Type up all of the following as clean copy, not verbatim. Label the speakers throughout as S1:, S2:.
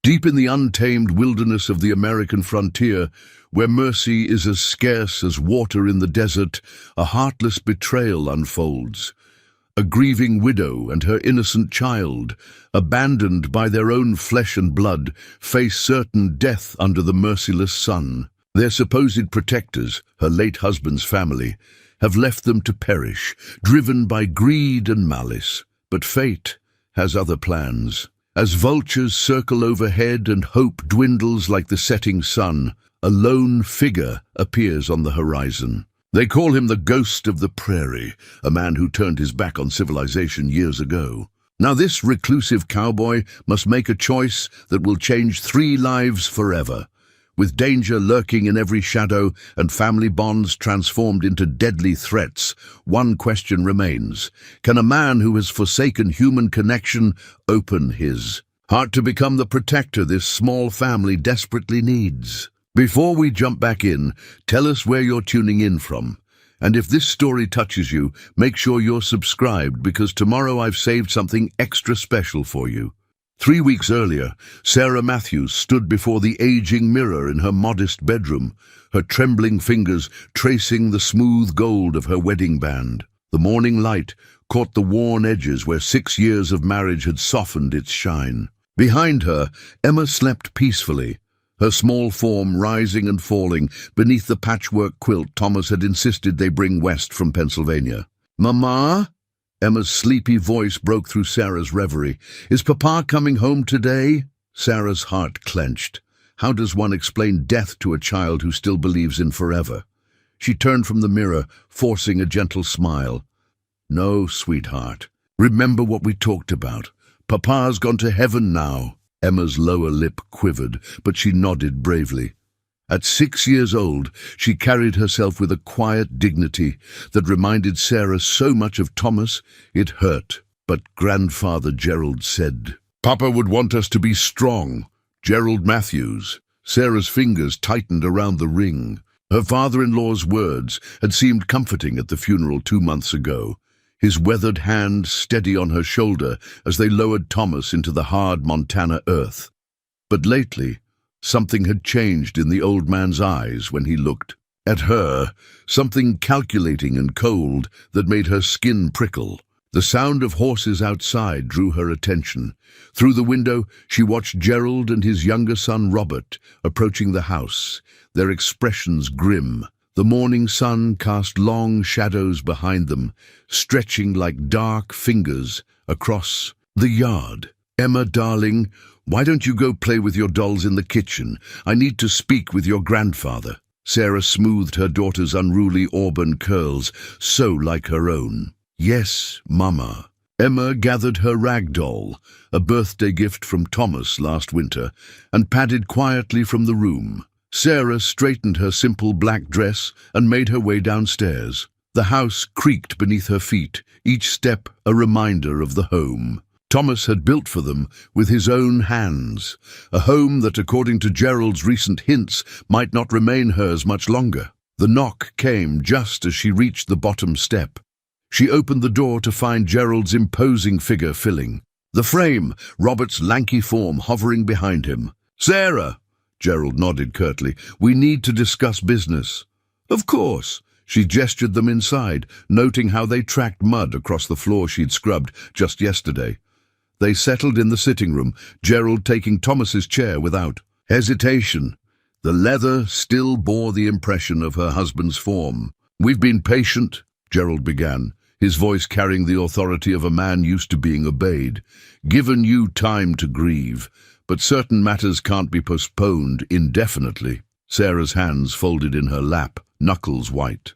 S1: Deep in the untamed wilderness of the American frontier, where mercy is as scarce as water in the desert, a heartless betrayal unfolds. A grieving widow and her innocent child, abandoned by their own flesh and blood, face certain death under the merciless sun. Their supposed protectors, her late husband's family, have left them to perish, driven by greed and malice. But fate has other plans. As vultures circle overhead and hope dwindles like the setting sun, a lone figure appears on the horizon. They call him the Ghost of the Prairie, a man who turned his back on civilization years ago. Now this reclusive cowboy must make a choice that will change 3 lives forever. With danger lurking in every shadow and family bonds transformed into deadly threats, one question remains. Can a man who has forsaken human connection open his heart to become the protector this small family desperately needs? Before we jump back in, tell us where you're tuning in from. And if this story touches you, make sure you're subscribed, because tomorrow I've saved something extra special for you. 3 weeks earlier, Sarah Matthews stood before the aging mirror in her modest bedroom, her trembling fingers tracing the smooth gold of her wedding band. The morning light caught the worn edges where 6 years of marriage had softened its shine. Behind her, Emma slept peacefully, her small form rising and falling beneath the patchwork quilt Thomas had insisted they bring west from Pennsylvania. "Mama?" Emma's sleepy voice broke through Sarah's reverie. "Is Papa coming home today?" Sarah's heart clenched. How does one explain death to a child who still believes in forever? She turned from the mirror, forcing a gentle smile. "No, sweetheart. Remember what we talked about. Papa's gone to heaven now." Emma's lower lip quivered, but she nodded bravely. At 6 years old, she carried herself with a quiet dignity that reminded Sarah so much of Thomas, it hurt. But Grandfather Gerald said, "Papa would want us to be strong. Gerald Matthews." Sarah's fingers tightened around the ring. Her father-in-law's words had seemed comforting at the funeral 2 months ago, his weathered hand steady on her shoulder as they lowered Thomas into the hard Montana earth. But lately, something had changed in the old man's eyes when he looked at her, something calculating and cold that made her skin prickle. The sound of horses outside drew her attention. Through the window, she watched Gerald and his younger son Robert approaching the house, their expressions grim. The morning sun cast long shadows behind them, stretching like dark fingers across the yard. "Emma, darling, why don't you go play with your dolls in the kitchen? I need to speak with your grandfather." Sarah smoothed her daughter's unruly auburn curls, so like her own. "Yes, Mama." Emma gathered her rag doll, a birthday gift from Thomas last winter, and padded quietly from the room. Sarah straightened her simple black dress and made her way downstairs. The house creaked beneath her feet, each step a reminder of the home Thomas had built for them with his own hands, a home that, according to Gerald's recent hints, might not remain hers much longer. The knock came just as she reached the bottom step. She opened the door to find Gerald's imposing figure filling the frame, Robert's lanky form hovering behind him. "Sarah!" Gerald nodded curtly. "We need to discuss business." "Of course." She gestured them inside, noting how they tracked mud across the floor she'd scrubbed just yesterday. They settled in the sitting room, Gerald taking Thomas's chair without hesitation. The leather still bore the impression of her husband's form. "We've been patient," Gerald began, his voice carrying the authority of a man used to being obeyed. "Given you time to grieve, but certain matters can't be postponed indefinitely." Sarah's hands folded in her lap, knuckles white.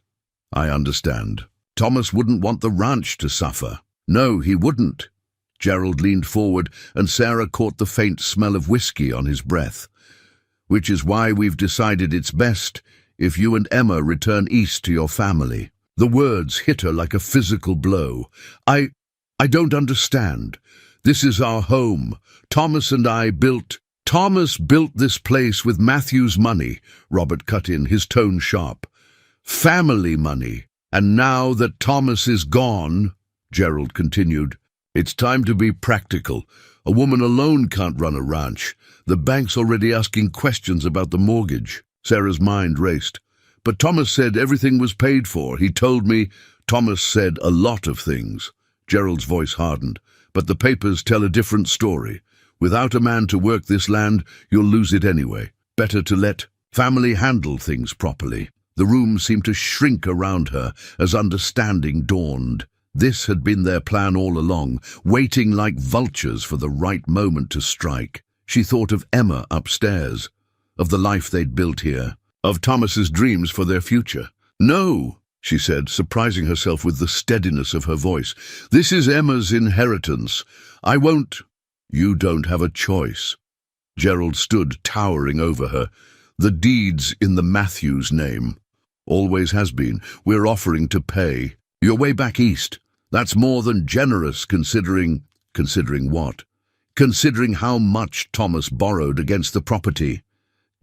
S1: "I understand. Thomas wouldn't want the ranch to suffer." "No, he wouldn't." Gerald leaned forward, and Sarah caught the faint smell of whiskey on his breath. "Which is why we've decided it's best if you and Emma return east to your family." The words hit her like a physical blow. I don't understand. This is our home. Thomas built this place with Matthew's money," Robert cut in, his tone sharp. "Family money. And now that Thomas is gone," Gerald continued, "it's time to be practical. A woman alone can't run a ranch. The bank's already asking questions about the mortgage. Sarah's mind raced. But Thomas said everything was paid for. He told me. Thomas said a lot of things. Gerald's voice hardened. But the papers tell a different story. Without a man to work this land, you'll lose it anyway. Better to let family handle things properly. The room seemed to shrink around her as understanding dawned. This had been their plan all along, waiting like vultures for the right moment to strike. She thought of Emma upstairs, of the life they'd built here, of Thomas's dreams for their future. "No," she said, surprising herself with the steadiness of her voice. "This is Emma's inheritance. I won't—" "You don't have a choice." Gerald stood towering over her. "The deed's in the Matthews name. Always has been. We're offering to pay. You're way back east. That's more than generous considering—" "Considering what?" "Considering how much Thomas borrowed against the property.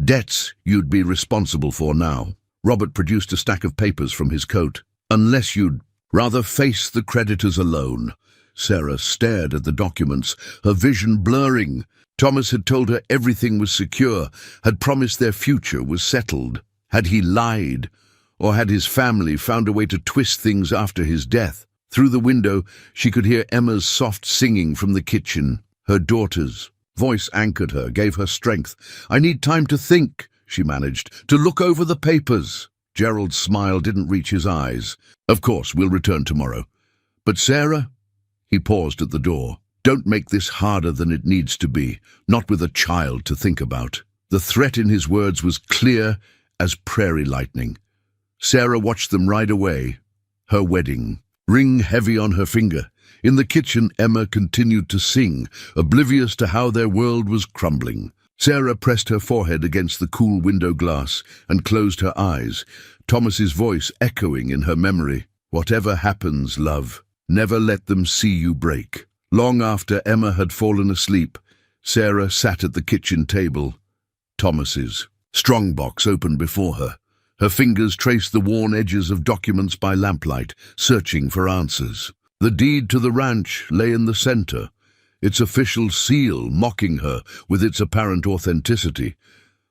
S1: Debts you'd be responsible for now." Robert produced a stack of papers from his coat. "Unless you'd rather face the creditors alone." Sarah stared at the documents, her vision blurring. Thomas had told her everything was secure, had promised their future was settled. Had he lied? Or had his family found a way to twist things after his death? Through the window, she could hear Emma's soft singing from the kitchen. Her daughter's voice anchored her, gave her strength. "I need time to think," she managed, "to look over the papers." Gerald's smile didn't reach his eyes. "Of course, we'll return tomorrow. But Sarah—" He paused at the door. "Don't make this harder than it needs to be, not with a child to think about." The threat in his words was clear as prairie lightning. Sarah watched them ride away. Her wedding. Ring heavy on her finger. In the kitchen, Emma continued to sing, oblivious to how their world was crumbling. Sarah pressed her forehead against the cool window glass and closed her eyes, Thomas's voice echoing in her memory. "Whatever happens, love, never let them see you break." Long after Emma had fallen asleep, Sarah sat at the kitchen table. Thomas's strongbox open before her. Her fingers traced the worn edges of documents by lamplight, searching for answers. The deed to the ranch lay in the center, its official seal mocking her with its apparent authenticity.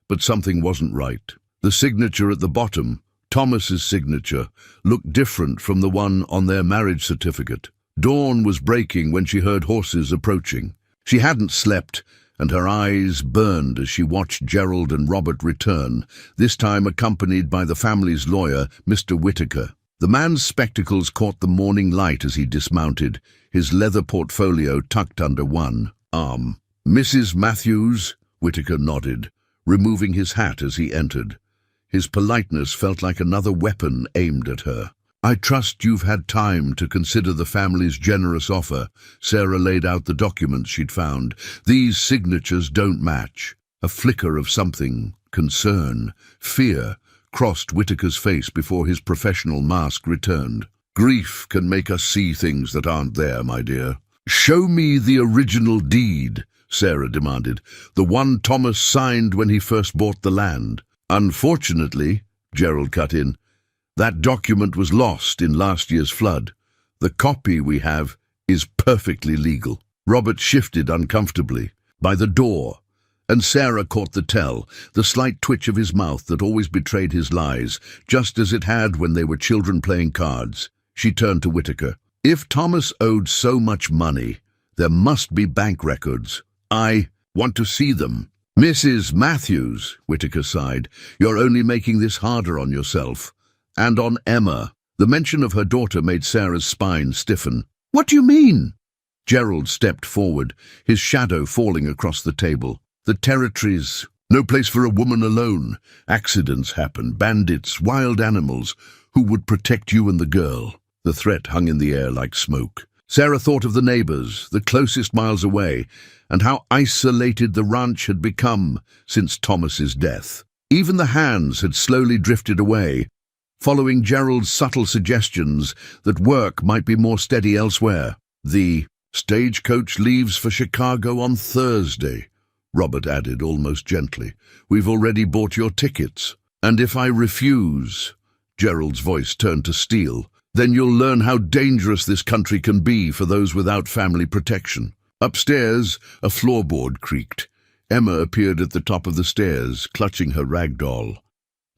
S1: But something wasn't right. The signature at the bottom, Thomas's signature, looked different from the one on their marriage certificate. Dawn was breaking when she heard horses approaching. She hadn't slept, and her eyes burned as she watched Gerald and Robert return, this time accompanied by the family's lawyer, Mr. Whitaker. The man's spectacles caught the morning light as he dismounted, his leather portfolio tucked under one arm. "Mrs. Matthews?" Whitaker nodded, removing his hat as he entered. His politeness felt like another weapon aimed at her. "I trust you've had time to consider the family's generous offer." Sarah laid out the documents she'd found. "These signatures don't match." A flicker of something, concern, fear, crossed Whitaker's face before his professional mask returned. "Grief can make us see things that aren't there, my dear." "Show me the original deed," Sarah demanded, "the one Thomas signed when he first bought the land." "Unfortunately," Gerald cut in, "that document was lost in last year's flood. The copy we have is perfectly legal." Robert shifted uncomfortably by the door, and Sarah caught the tell, the slight twitch of his mouth that always betrayed his lies, just as it had when they were children playing cards. She turned to Whitaker. "If Thomas owed so much money, there must be bank records. I want to see them." "Mrs. Matthews," Whitaker sighed, "you're only making this harder on yourself. And on Emma." The mention of her daughter made Sarah's spine stiffen. "What do you mean?" Gerald stepped forward, his shadow falling across the table. "The territories, no place for a woman alone. Accidents happen, bandits, wild animals. Who would protect you and the girl?" The threat hung in the air like smoke. Sarah thought of the neighbors, the closest miles away, and how isolated the ranch had become since Thomas's death. Even the hands had slowly drifted away, following Gerald's subtle suggestions that work might be more steady elsewhere. "The stagecoach leaves for Chicago on Thursday," Robert added almost gently. "We've already bought your tickets. And if I refuse," Gerald's voice turned to steel, "then you'll learn how dangerous this country can be for those without family protection." Upstairs, a floorboard creaked. Emma appeared at the top of the stairs, clutching her rag doll.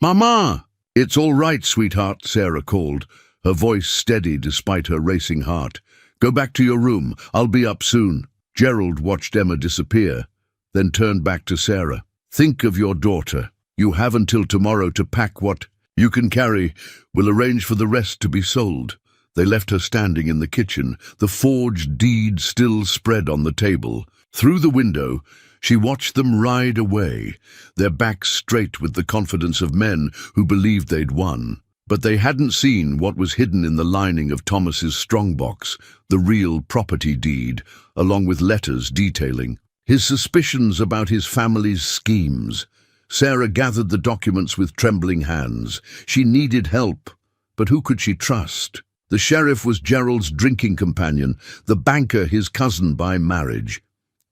S1: "Mama!" "It's all right, sweetheart," Sarah called, her voice steady despite her racing heart. "Go back to your room. I'll be up soon." Gerald watched Emma disappear, then turned back to Sarah. "Think of your daughter. You have until tomorrow to pack what you can carry. We'll arrange for the rest to be sold." They left her standing in the kitchen, the forged deed still spread on the table. Through the window, she watched them ride away, their backs straight with the confidence of men who believed they'd won. But they hadn't seen what was hidden in the lining of Thomas's strongbox, the real property deed, along with letters detailing his suspicions about his family's schemes. Sarah gathered the documents with trembling hands. She needed help, but who could she trust? The sheriff was Gerald's drinking companion, the banker his cousin by marriage.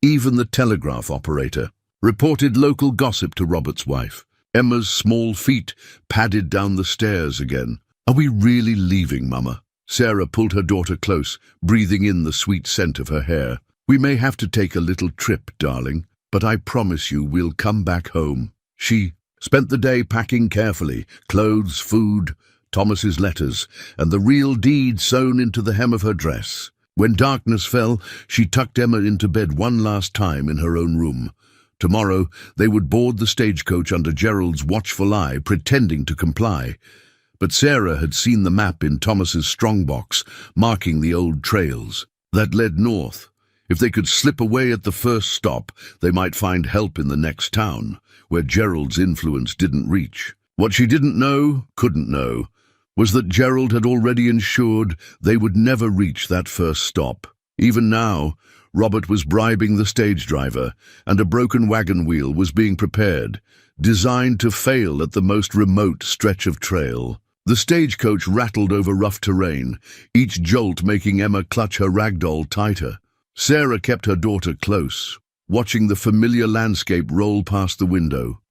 S1: Even the telegraph operator reported local gossip to Robert's wife. Emma's small feet padded down the stairs again. "Are we really leaving, Mama?" Sarah pulled her daughter close, breathing in the sweet scent of her hair. "We may have to take a little trip, darling, but I promise you we'll come back home." She spent the day packing carefully, clothes, food, Thomas's letters, and the real deed sewn into the hem of her dress. When darkness fell, she tucked Emma into bed one last time in her own room. Tomorrow, they would board the stagecoach under Gerald's watchful eye, pretending to comply. But Sarah had seen the map in Thomas's strongbox, marking the old trails that led north. If they could slip away at the first stop, they might find help in the next town, where Gerald's influence didn't reach. What she didn't know, couldn't know, was that Gerald had already ensured they would never reach that first stop. Even now, Robert was bribing the stage driver, and a broken wagon wheel was being prepared, designed to fail at the most remote stretch of trail. The stagecoach rattled over rough terrain, each jolt making Emma clutch her ragdoll tighter. Sarah kept her daughter close, watching the familiar landscape roll past the window.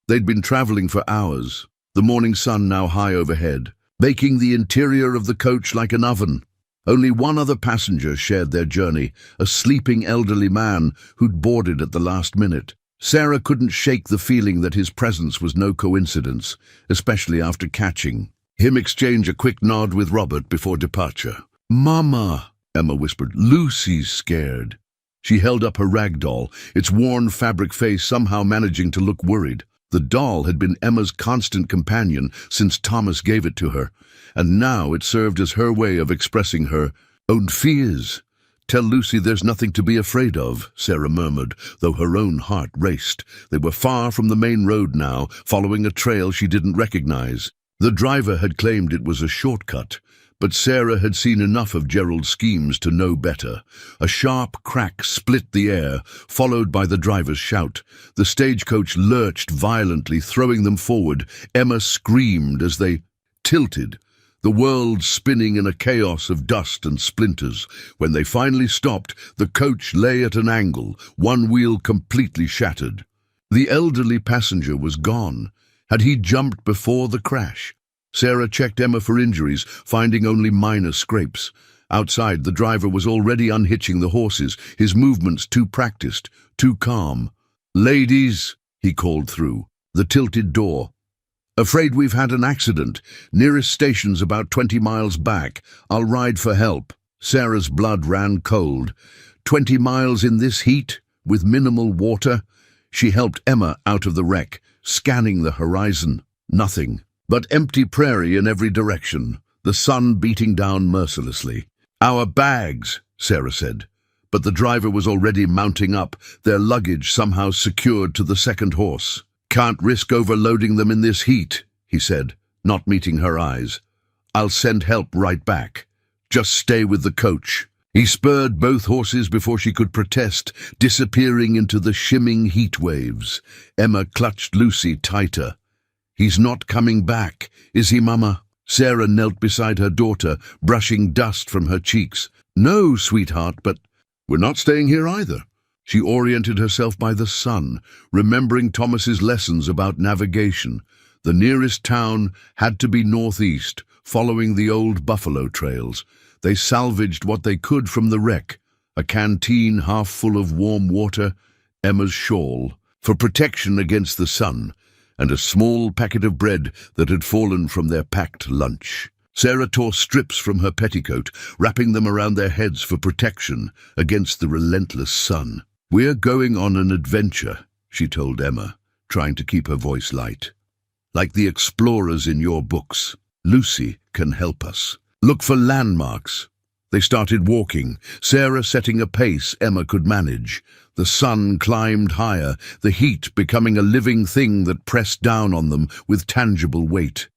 S1: They'd been traveling for hours, the morning sun now high overhead, baking the interior of the coach like an oven. Only one other passenger shared their journey, a sleeping elderly man who'd boarded at the last minute. Sarah couldn't shake the feeling that his presence was no coincidence, especially after catching him exchange a quick nod with Robert before departure. "Mama," Emma whispered, "Lucy's scared." She held up her rag doll, its worn fabric face somehow managing to look worried. The doll had been Emma's constant companion since Thomas gave it to her, and now it served as her way of expressing her own fears. "Tell Lucy there's nothing to be afraid of," Sarah murmured, though her own heart raced. They were far from the main road now, following a trail she didn't recognize. The driver had claimed it was a shortcut, but Sarah had seen enough of Gerald's schemes to know better. A sharp crack split the air, followed by the driver's shout. The stagecoach lurched violently, throwing them forward. Emma screamed as they tilted, the world spinning in a chaos of dust and splinters. When they finally stopped, the coach lay at an angle, one wheel completely shattered. The elderly passenger was gone. Had he jumped before the crash? Sarah checked Emma for injuries, finding only minor scrapes. Outside, the driver was already unhitching the horses, his movements too practiced, too calm. "Ladies," he called through the tilted door. "Afraid we've had an accident. Nearest station's about 20 miles back. I'll ride for help." Sarah's blood ran cold. 20 miles in this heat, with minimal water? She helped Emma out of the wreck, scanning the horizon. Nothing but empty prairie in every direction, the sun beating down mercilessly. "Our bags," Sarah said. But the driver was already mounting up, their luggage somehow secured to the second horse. "Can't risk overloading them in this heat," he said, not meeting her eyes. "I'll send help right back. Just stay with the coach." He spurred both horses before she could protest, disappearing into the shimming heat waves. Emma clutched Lucy tighter. "He's not coming back, is he, Mama?" Sarah knelt beside her daughter, brushing dust from her cheeks. "No, sweetheart, but we're not staying here either." She oriented herself by the sun, remembering Thomas's lessons about navigation. The nearest town had to be northeast, following the old buffalo trails. They salvaged what they could from the wreck. a canteen half full of warm water, Emma's shawl for protection against the sun, and a small packet of bread that had fallen from their packed lunch. Sarah tore strips from her petticoat, wrapping them around their heads for protection against the relentless sun. "We're going on an adventure," she told Emma, trying to keep her voice light. "Like the explorers in your books. Lucy can help us. Look for landmarks." They started walking, Sarah setting a pace Emma could manage. The sun climbed higher, the heat becoming a living thing that pressed down on them with tangible weight.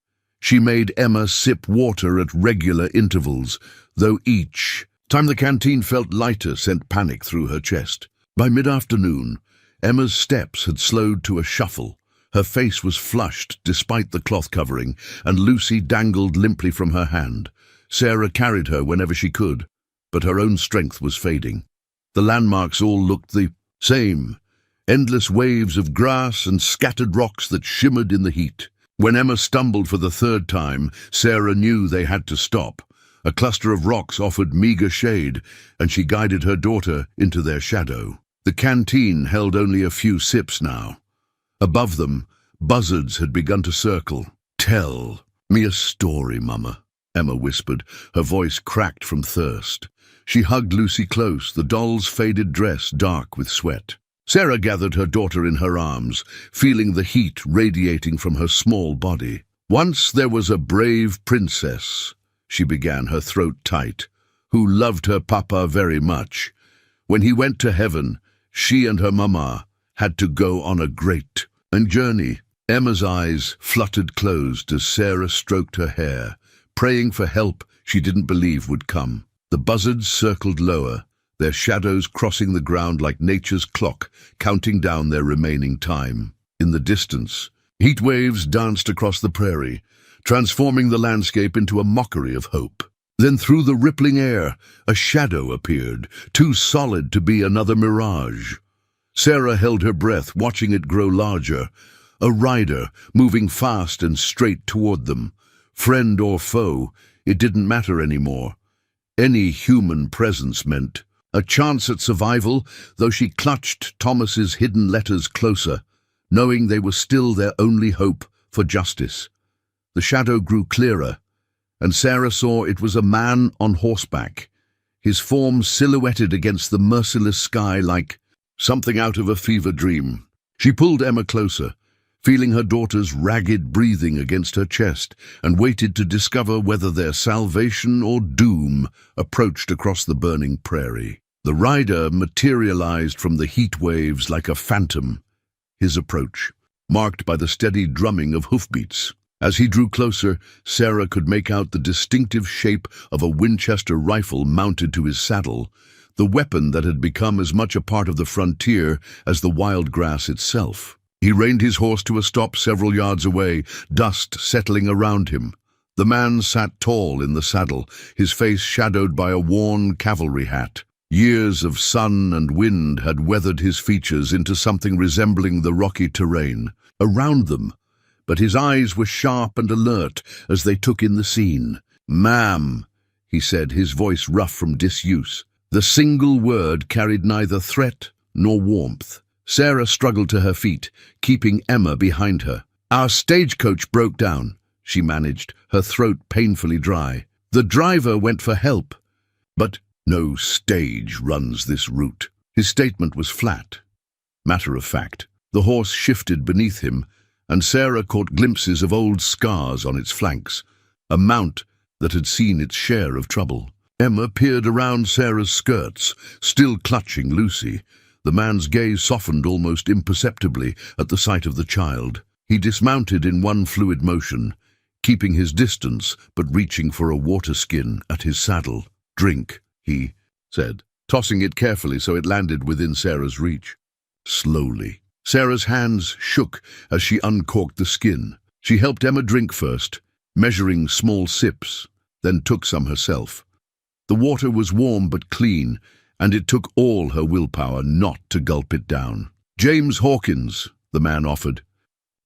S1: She made Emma sip water at regular intervals, though each time the canteen felt lighter sent panic through her chest. By mid-afternoon, Emma's steps had slowed to a shuffle. Her face was flushed despite the cloth covering, and Lucy dangled limply from her hand. Sarah carried her whenever she could, but her own strength was fading. The landmarks all looked the same, endless waves of grass and scattered rocks that shimmered in the heat. When Emma stumbled for the third time, Sarah knew they had to stop. A cluster of rocks offered meager shade, and she guided her daughter into their shadow. The canteen held only a few sips now. Above them, buzzards had begun to circle. "Tell me a story, Mama," Emma whispered, her voice cracked from thirst. She hugged Lucy close, the doll's faded dress dark with sweat. Sarah gathered her daughter in her arms, feeling the heat radiating from her small body. "Once there was a brave princess," she began, her throat tight, "who loved her papa very much. When he went to heaven, she and her mama had to go on a great journey." Emma's eyes fluttered closed as Sarah stroked her hair, praying for help she didn't believe would come. The buzzards circled lower, their shadows crossing the ground like nature's clock, counting down their remaining time. In the distance, heat waves danced across the prairie, transforming the landscape into a mockery of hope. Then through the rippling air, a shadow appeared, too solid to be another mirage. Sarah held her breath, watching it grow larger. A rider, moving fast and straight toward them. Friend or foe, it didn't matter anymore. Any human presence meant a chance at survival, though she clutched Thomas's hidden letters closer, knowing they were still their only hope for justice. The shadow grew clearer, and Sarah saw it was a man on horseback, his form silhouetted against the merciless sky like something out of a fever dream. She pulled Emma closer, feeling her daughter's ragged breathing against her chest, and waited to discover whether their salvation or doom approached across the burning prairie. The rider materialized from the heat waves like a phantom, his approach marked by the steady drumming of hoofbeats. As he drew closer, Sarah could make out the distinctive shape of a Winchester rifle mounted to his saddle, the weapon that had become as much a part of the frontier as the wild grass itself. He reined his horse to a stop several yards away, dust settling around him. The man sat tall in the saddle, his face shadowed by a worn cavalry hat. Years of sun and wind had weathered his features into something resembling the rocky terrain around them, but his eyes were sharp and alert as they took in the scene. "Ma'am," he said, his voice rough from disuse. The single word carried neither threat nor warmth. Sarah struggled to her feet, keeping Emma behind her. "Our stagecoach broke down," she managed, her throat painfully dry. "The driver went for help." "But no stage runs this route." His statement was flat, matter of fact. The horse shifted beneath him, and Sarah caught glimpses of old scars on its flanks, a mount that had seen its share of trouble. Emma peered around Sarah's skirts, still clutching Lucy. The man's gaze softened almost imperceptibly at the sight of the child. He dismounted in one fluid motion, keeping his distance but reaching for a water skin at his saddle. "Drink," he said, tossing it carefully so it landed within Sarah's reach. Slowly. Sarah's hands shook as she uncorked the skin. She helped Emma drink first, measuring small sips, then took some herself. The water was warm but clean, and it took all her willpower not to gulp it down. "James Hawkins," the man offered,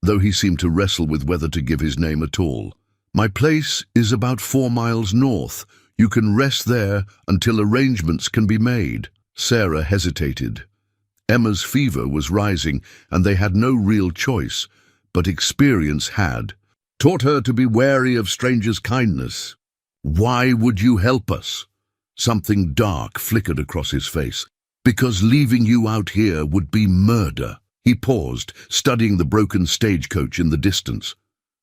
S1: though he seemed to wrestle with whether to give his name at all. "My place is about 4 miles north. You can rest there until arrangements can be made." Sarah hesitated. Emma's fever was rising, and they had no real choice, but experience had taught her to be wary of strangers' kindness. "Why would you help us?" Something dark flickered across his face. "Because leaving you out here would be murder." He paused, studying the broken stagecoach in the distance.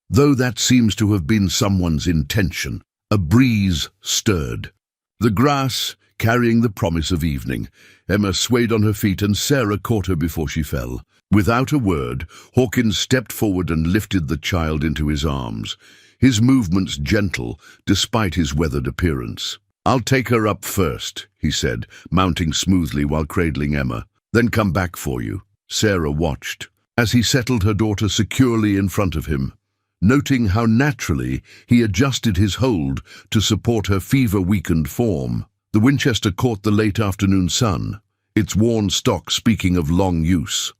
S1: Though that seems to have been someone's intention. A breeze stirred the grass, carrying the promise of evening. Emma swayed on her feet, and Sarah caught her before she fell. Without a word, Hawkins stepped forward and lifted the child into his arms, his movements gentle despite his weathered appearance. "I'll take her up first," he said, mounting smoothly while cradling Emma. "Then come back for you." Sarah watched as he settled her daughter securely in front of him, noting how naturally he adjusted his hold to support her fever-weakened form. The Winchester caught the late afternoon sun, its worn stock speaking of long use.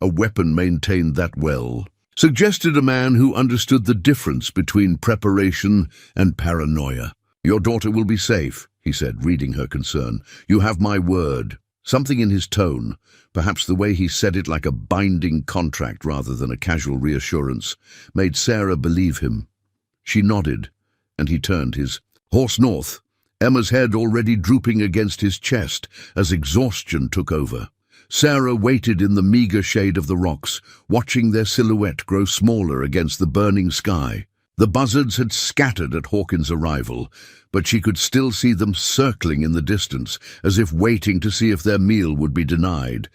S1: A weapon maintained that well suggested a man who understood the difference between preparation and paranoia. "Your daughter will be safe," he said, reading her concern. "You have my word." Something in his tone, perhaps the way he said it like a binding contract rather than a casual reassurance, made Sarah believe him. She nodded, and he turned his horse north, Emma's head already drooping against his chest as exhaustion took over. Sarah waited in the meager shade of the rocks, watching their silhouette grow smaller against the burning sky. The buzzards had scattered at Hawkins' arrival, but she could still see them circling in the distance, as if waiting to see if their meal would be denied.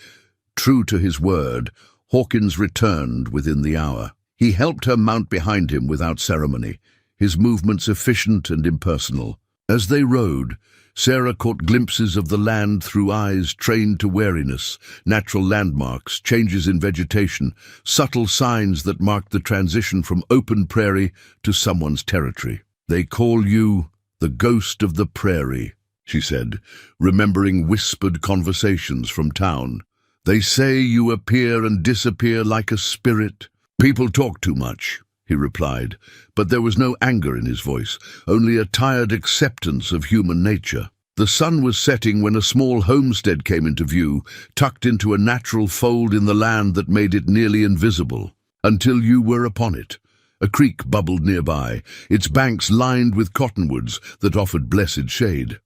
S1: True to his word, Hawkins returned within the hour. He helped her mount behind him without ceremony, his movements efficient and impersonal. As they rode, Sarah caught glimpses of the land through eyes trained to wariness, natural landmarks, changes in vegetation, subtle signs that marked the transition from open prairie to someone's territory. "They call you the ghost of the prairie," she said, remembering whispered conversations from town. "They say you appear and disappear like a spirit." "People talk too much," he replied, but there was no anger in his voice, only a tired acceptance of human nature. The sun was setting when a small homestead came into view, tucked into a natural fold in the land that made it nearly invisible, until you were upon it. A creek bubbled nearby, its banks lined with cottonwoods that offered blessed shade.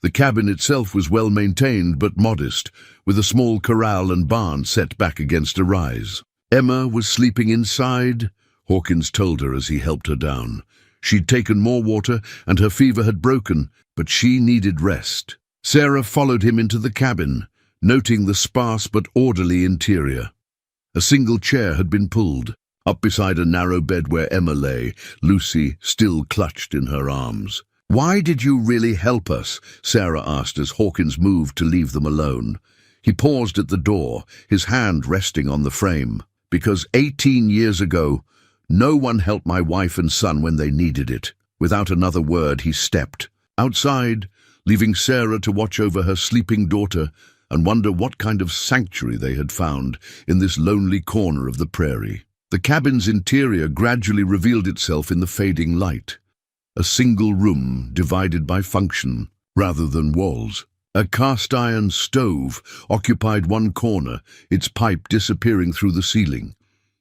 S1: The cabin itself was well maintained but modest, with a small corral and barn set back against a rise. Emma was sleeping inside, Hawkins told her as he helped her down. She'd taken more water and her fever had broken, but she needed rest. Sarah followed him into the cabin, noting the sparse but orderly interior. A single chair had been pulled, up beside a narrow bed where Emma lay, Lucy still clutched in her arms. "Why did you really help us?" Sarah asked as Hawkins moved to leave them alone. He paused at the door, his hand resting on the frame. "Because 18 years ago, no one helped my wife and son when they needed it." Without another word, he stepped outside, leaving Sarah to watch over her sleeping daughter and wonder what kind of sanctuary they had found in this lonely corner of the prairie. The cabin's interior gradually revealed itself in the fading light. A single room divided by function rather than walls. A cast-iron stove occupied one corner, its pipe disappearing through the ceiling.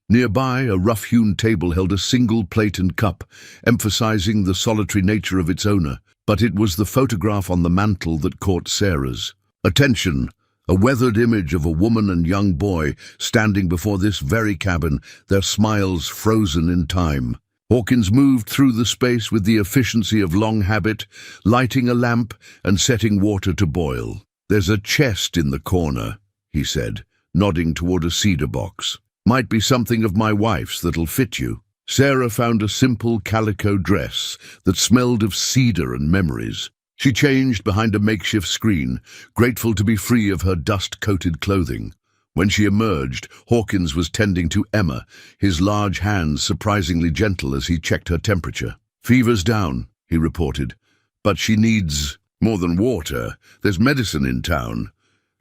S1: Nearby, a rough-hewn table held a single plate and cup, emphasizing the solitary nature of its owner, but it was the photograph on the mantel that caught Sarah's attention. A weathered image of a woman and young boy standing before this very cabin, their smiles frozen in time. Hawkins moved through the space with the efficiency of long habit, lighting a lamp and setting water to boil. "There's a chest in the corner," he said, nodding toward a cedar box. "Might be something of my wife's that'll fit you." Sarah found a simple calico dress that smelled of cedar and memories. She changed behind a makeshift screen, grateful to be free of her dust-coated clothing. When she emerged, Hawkins was tending to Emma, his large hands surprisingly gentle as he checked her temperature. "Fever's down," he reported, "but she needs more than water. There's medicine in town."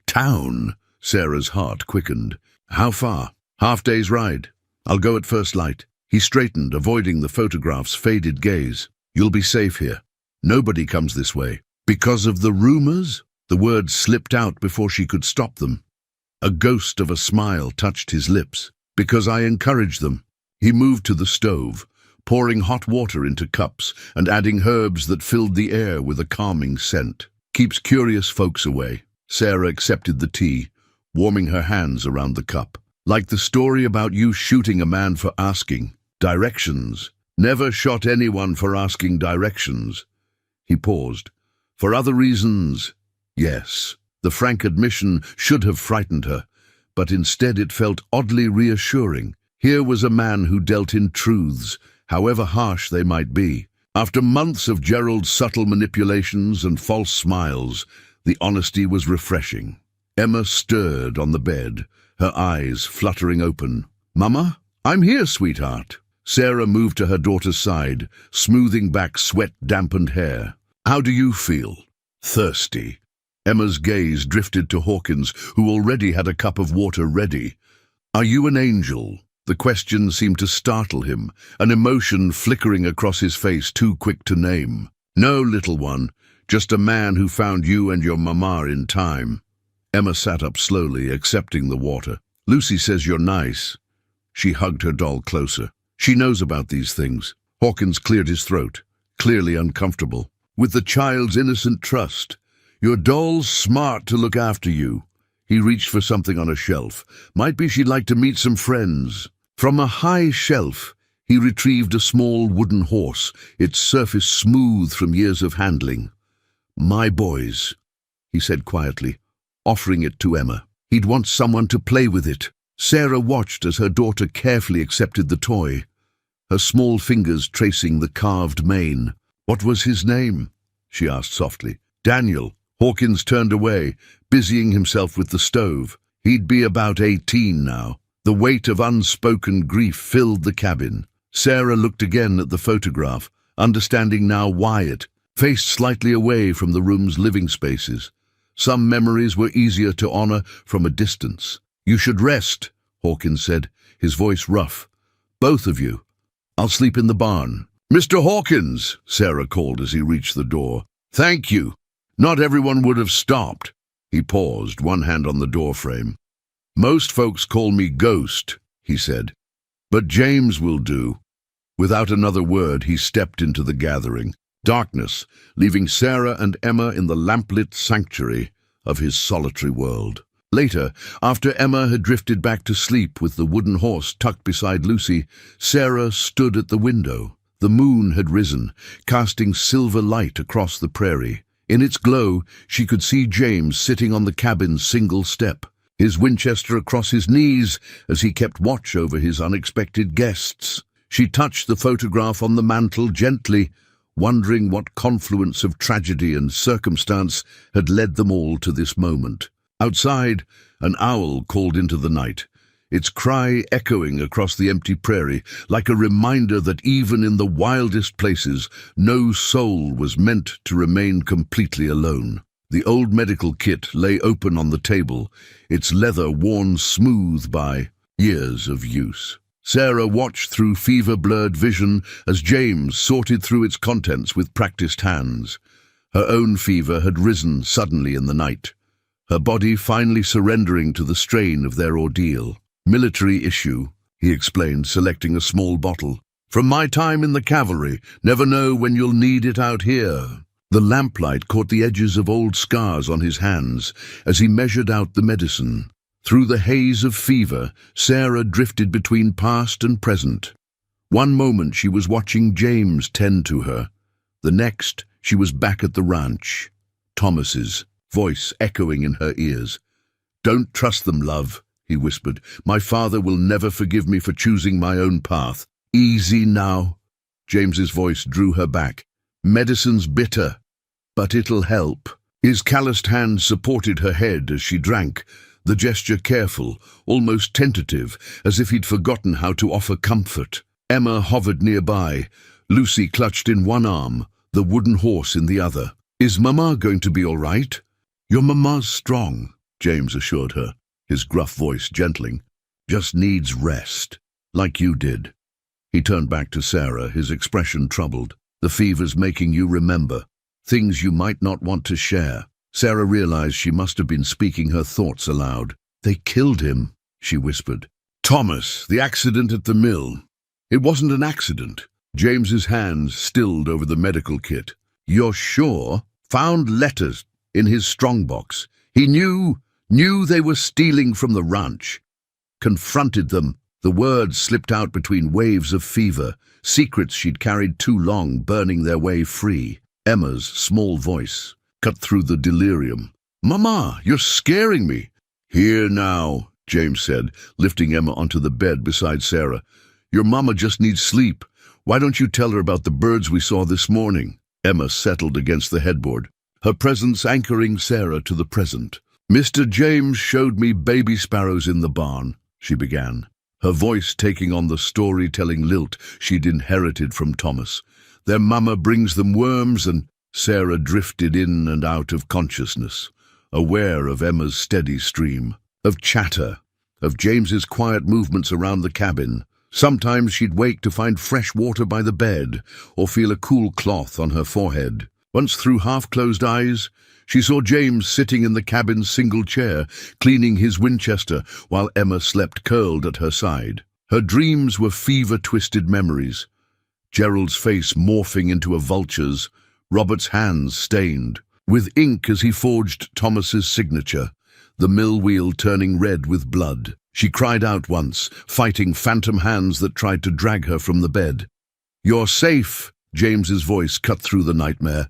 S1: "Town?" Sarah's heart quickened. "How far?" "Half-day's ride. I'll go at first light." He straightened, avoiding the photograph's faded gaze. "You'll be safe here. Nobody comes this way." "Because of the rumors?" The words slipped out before she could stop them. A ghost of a smile touched his lips. Because I encouraged them. He moved to the stove, pouring hot water into cups and adding herbs that filled the air with a calming scent. Keeps curious folks away. Sarah accepted the tea, warming her hands around the cup. Like the story about you shooting a man for asking directions. Never shot anyone for asking directions. He paused. For other reasons, yes. The frank admission should have frightened her, but instead it felt oddly reassuring. Here was a man who dealt in truths, however harsh they might be. After months of Gerald's subtle manipulations and false smiles, the honesty was refreshing. Emma stirred on the bed, her eyes fluttering open. "Mama? I'm here, sweetheart." Sarah moved to her daughter's side, smoothing back sweat-dampened hair. "How do you feel?" "Thirsty." Emma's gaze drifted to Hawkins, who already had a cup of water ready. "Are you an angel?" The question seemed to startle him, an emotion flickering across his face too quick to name. "No, little one, just a man who found you and your mama in time." Emma sat up slowly, accepting the water. "Lucy says you're nice." She hugged her doll closer. "She knows about these things." Hawkins cleared his throat, clearly uncomfortable. "With the child's innocent trust. Your doll's smart to look after you." He reached for something on a shelf. "Might be she'd like to meet some friends." From a high shelf, he retrieved a small wooden horse, its surface smooth from years of handling. "My boys," he said quietly, offering it to Emma. He'd want someone to play with it. Sarah watched as her daughter carefully accepted the toy, her small fingers tracing the carved mane. "What was his name?" she asked softly. "Daniel." Hawkins turned away, busying himself with the stove. He'd be about 18 now. The weight of unspoken grief filled the cabin. Sarah looked again at the photograph, understanding now why it faced slightly away from the room's living spaces. Some memories were easier to honor from a distance. "You should rest," Hawkins said, his voice rough. "Both of you. I'll sleep in the barn." "Mr. Hawkins," Sarah called as he reached the door. "Thank you. Not everyone would have stopped." He paused, one hand on the doorframe. "Most folks call me Ghost," he said, "but James will do." Without another word, he stepped into the gathering. Darkness, leaving Sarah and Emma in the lamplit sanctuary of his solitary world. Later, after Emma had drifted back to sleep with the wooden horse tucked beside Lucy, Sarah stood at the window. The moon had risen, casting silver light across the prairie. In its glow, she could see James sitting on the cabin's single step, his Winchester across his knees as he kept watch over his unexpected guests. She touched the photograph on the mantel gently, wondering what confluence of tragedy and circumstance had led them all to this moment. Outside, an owl called into the night, its cry echoing across the empty prairie like a reminder that even in the wildest places, no soul was meant to remain completely alone. The old medical kit lay open on the table, its leather worn smooth by years of use. Sarah watched through fever-blurred vision as James sorted through its contents with practiced hands. Her own fever had risen suddenly in the night, her body finally surrendering to the strain of their ordeal. "Military issue," he explained, selecting a small bottle. "From my time in the cavalry, never know when you'll need it out here." The lamplight caught the edges of old scars on his hands as he measured out the medicine. Through the haze of fever, Sarah drifted between past and present. One moment she was watching James tend to her. The next, she was back at the ranch. Thomas's voice echoing in her ears. "Don't trust them, love," he whispered. "My father will never forgive me for choosing my own path." "Easy now." James's voice drew her back. "Medicine's bitter, but it'll help." His calloused hand supported her head as she drank, the gesture careful, almost tentative, as if he'd forgotten how to offer comfort. Emma hovered nearby, Lucy clutched in one arm, the wooden horse in the other. "Is Mama going to be all right?" "Your Mama's strong," James assured her, his gruff voice gentling. "Just needs rest, like you did." He turned back to Sarah, his expression troubled. "The fever's making you remember things you might not want to share." Sarah realized she must have been speaking her thoughts aloud. "They killed him," she whispered. "Thomas, the accident at the mill." "It wasn't an accident." James's hands stilled over the medical kit. "You're sure?" "Found letters in his strongbox. He knew they were stealing from the ranch. Confronted them." The words slipped out between waves of fever, secrets she'd carried too long burning their way free. Emma's small voice cut through the delirium. "Mama, you're scaring me." "Here now," James said, lifting Emma onto the bed beside Sarah. "Your mama just needs sleep. Why don't you tell her about the birds we saw this morning?" Emma settled against the headboard, her presence anchoring Sarah to the present. "Mr. James showed me baby sparrows in the barn," she began, her voice taking on the storytelling lilt she'd inherited from Thomas. "Their mama brings them worms and—" Sarah drifted in and out of consciousness, aware of Emma's steady stream, of chatter, of James's quiet movements around the cabin. Sometimes she'd wake to find fresh water by the bed, or feel a cool cloth on her forehead. Once, through half-closed eyes, she saw James sitting in the cabin's single chair, cleaning his Winchester, while Emma slept curled at her side. Her dreams were fever-twisted memories. Gerald's face morphing into a vulture's, Robert's hands stained with ink as he forged Thomas's signature, the mill wheel turning red with blood. She cried out once, fighting phantom hands that tried to drag her from the bed. "You're safe," James's voice cut through the nightmare.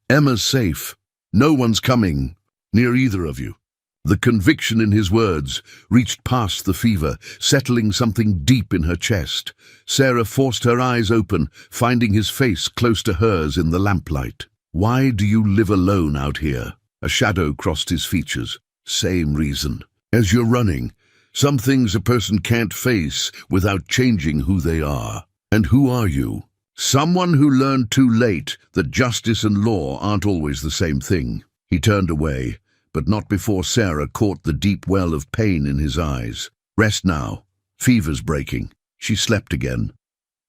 S1: "Emma's safe. No one's coming near either of you." The conviction in his words reached past the fever, settling something deep in her chest. Sarah forced her eyes open, finding his face close to hers in the lamplight. "Why do you live alone out here?" A shadow crossed his features. "Same reason. As you're running, some things a person can't face without changing who they are." "And who are you?" "Someone who learned too late that justice and law aren't always the same thing." He turned away, but not before Sarah caught the deep well of pain in his eyes. "Rest now. Fever's breaking." She slept again.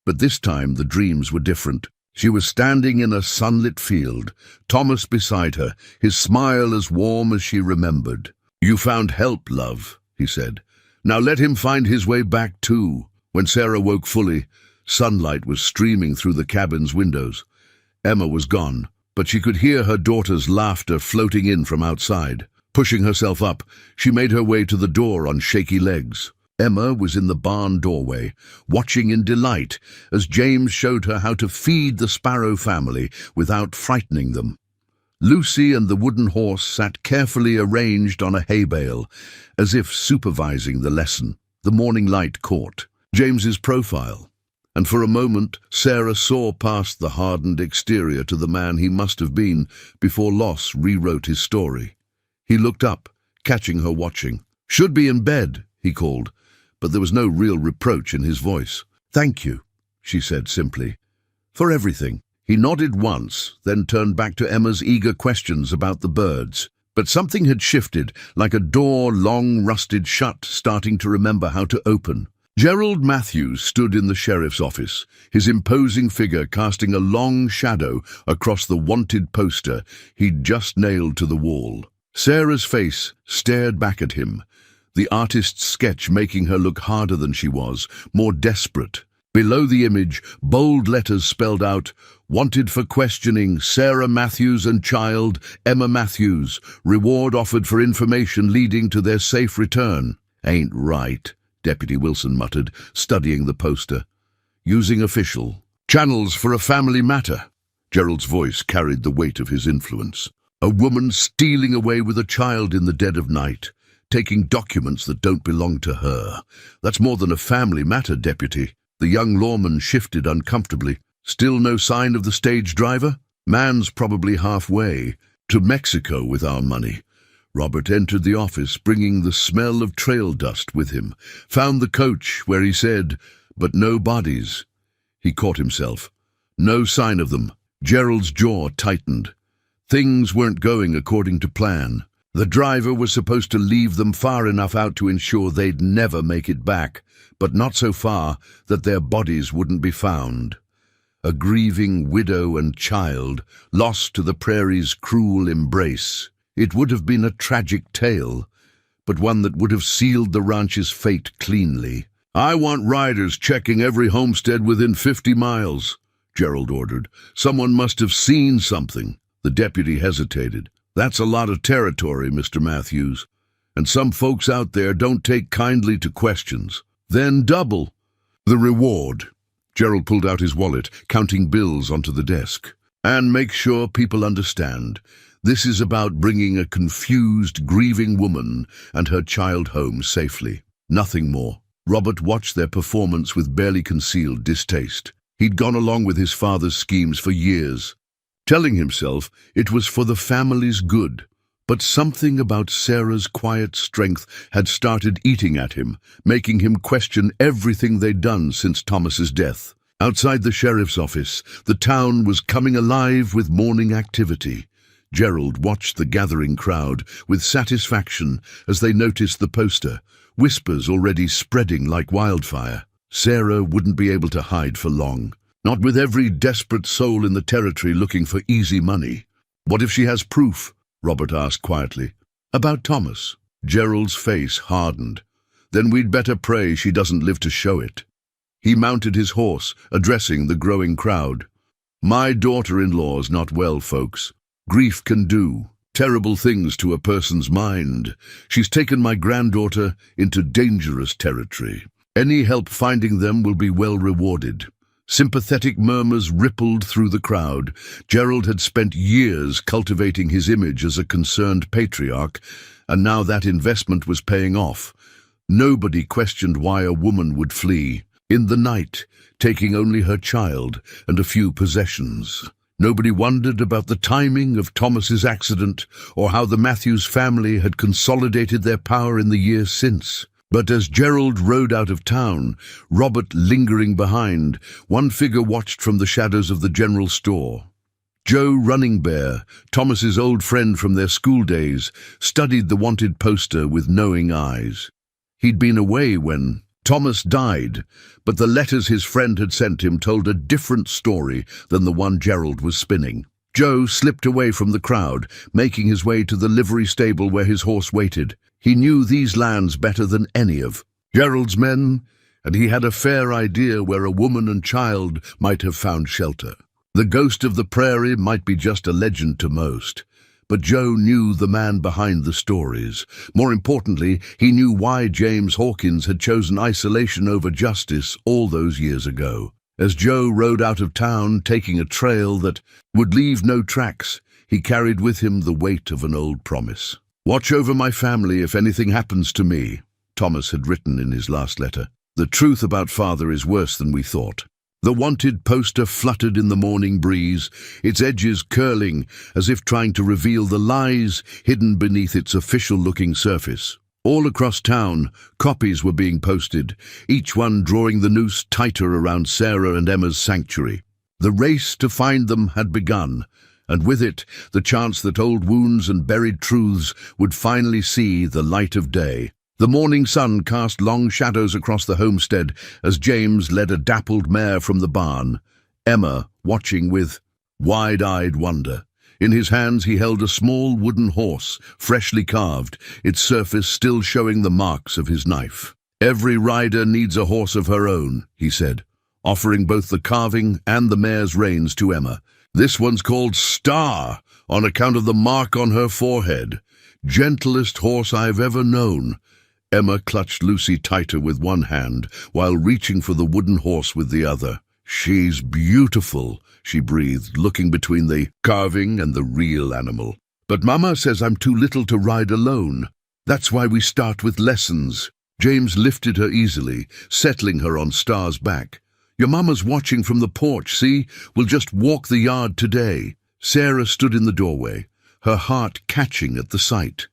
S1: But this time the dreams were different. She was standing in a sunlit field, Thomas beside her, his smile as warm as she remembered. "You found help, love," he said. "Now let him find his way back too." When Sarah woke fully, sunlight was streaming through the cabin's windows. Emma was gone, but she could hear her daughter's laughter floating in from outside. Pushing herself up, she made her way to the door on shaky legs. Emma was in the barn doorway, watching in delight as James showed her how to feed the Sparrow family without frightening them. Lucy and the wooden horse sat carefully arranged on a hay bale, as if supervising the lesson. The morning light caught James's profile, and for a moment Sarah saw past the hardened exterior to the man he must have been before loss rewrote his story. He looked up, catching her watching. "Should be in bed," he called, but there was no real reproach in his voice. "Thank you," she said simply, "for everything." He nodded once, then turned back to Emma's eager questions about the birds. But something had shifted, like a door long rusted shut, starting to remember how to open. Gerald Matthews stood in the sheriff's office, his imposing figure casting a long shadow across the wanted poster he'd just nailed to the wall. Sarah's face stared back at him, the artist's sketch making her look harder than she was, more desperate. Below the image, bold letters spelled out, "Wanted for questioning, Sarah Matthews and child, Emma Matthews. Reward offered for information leading to their safe return." "Ain't right," Deputy Wilson muttered, studying the poster. "Using official. Channels for a family matter." Gerald's voice carried the weight of his influence. "A woman stealing away with a child in the dead of night, taking documents that don't belong to her. That's more than a family matter, Deputy." The young lawman shifted uncomfortably. "Still no sign of the stage driver?" "Man's probably halfway to Mexico with our money." Robert entered the office, bringing the smell of trail dust with him. Found the coach where he said, "But no bodies." He caught himself. No sign of them. Gerald's jaw tightened. Things weren't going according to plan. The driver was supposed to leave them far enough out to ensure they'd never make it back, but not so far that their bodies wouldn't be found. A grieving widow and child, lost to the prairie's cruel embrace. It would have been a tragic tale, but one that would have sealed the ranch's fate cleanly. "I want riders checking every homestead within 50 miles, Gerald ordered. "Someone must have seen something." The deputy hesitated. "That's a lot of territory, Mr. Matthews, and some folks out there don't take kindly to questions." "Then double the reward." Gerald pulled out his wallet, counting bills onto the desk. "And make sure people understand. This is about bringing a confused, grieving woman and her child home safely. Nothing more." Robert watched their performance with barely concealed distaste. He'd gone along with his father's schemes for years, telling himself it was for the family's good. But something about Sarah's quiet strength had started eating at him, making him question everything they'd done since Thomas's death. Outside the sheriff's office, the town was coming alive with morning activity. Gerald watched the gathering crowd with satisfaction as they noticed the poster, whispers already spreading like wildfire. Sarah wouldn't be able to hide for long, not with every desperate soul in the territory looking for easy money. "What if she has proof?" Robert asked quietly. "About Thomas?" Gerald's face hardened. "Then we'd better pray she doesn't live to show it." He mounted his horse, addressing the growing crowd. "My daughter-in-law's not well, folks. Grief can do terrible things to a person's mind. She's taken my granddaughter into dangerous territory. Any help finding them will be well rewarded." Sympathetic murmurs rippled through the crowd. Gerald had spent years cultivating his image as a concerned patriarch, and now that investment was paying off. Nobody questioned why a woman would flee in the night, taking only her child and a few possessions. Nobody wondered about the timing of Thomas's accident or how the Matthews family had consolidated their power in the years since. But as Gerald rode out of town, Robert lingering behind, one figure watched from the shadows of the general store. Joe Running Bear, Thomas's old friend from their school days, studied the wanted poster with knowing eyes. He'd been away when Thomas died, but the letters his friend had sent him told a different story than the one Gerald was spinning. Joe slipped away from the crowd, making his way to the livery stable where his horse waited. He knew these lands better than any of Gerald's men, and he had a fair idea where a woman and child might have found shelter. The ghost of the prairie might be just a legend to most, but Joe knew the man behind the stories. More importantly, he knew why James Hawkins had chosen isolation over justice all those years ago. As Joe rode out of town, taking a trail that would leave no tracks, he carried with him the weight of an old promise. "Watch over my family if anything happens to me," Thomas had written in his last letter. "The truth about Father is worse than we thought." The wanted poster fluttered in the morning breeze, its edges curling as if trying to reveal the lies hidden beneath its official-looking surface. All across town, copies were being posted, each one drawing the noose tighter around Sarah and Emma's sanctuary. The race to find them had begun, and with it, the chance that old wounds and buried truths would finally see the light of day. The morning sun cast long shadows across the homestead as James led a dappled mare from the barn, Emma watching with wide-eyed wonder. In his hands he held a small wooden horse, freshly carved, its surface still showing the marks of his knife. "Every rider needs a horse of her own," he said, offering both the carving and the mare's reins to Emma. "This one's called Star, on account of the mark on her forehead. Gentlest horse I've ever known." Emma clutched Lucy tighter with one hand, while reaching for the wooden horse with the other. "She's beautiful," she breathed, looking between the carving and the real animal. "But Mama says I'm too little to ride alone. That's why we start with lessons." James lifted her easily, settling her on Star's back. "Your Mama's watching from the porch, see? We'll just walk the yard today." Sarah stood in the doorway, her heart catching at the sight.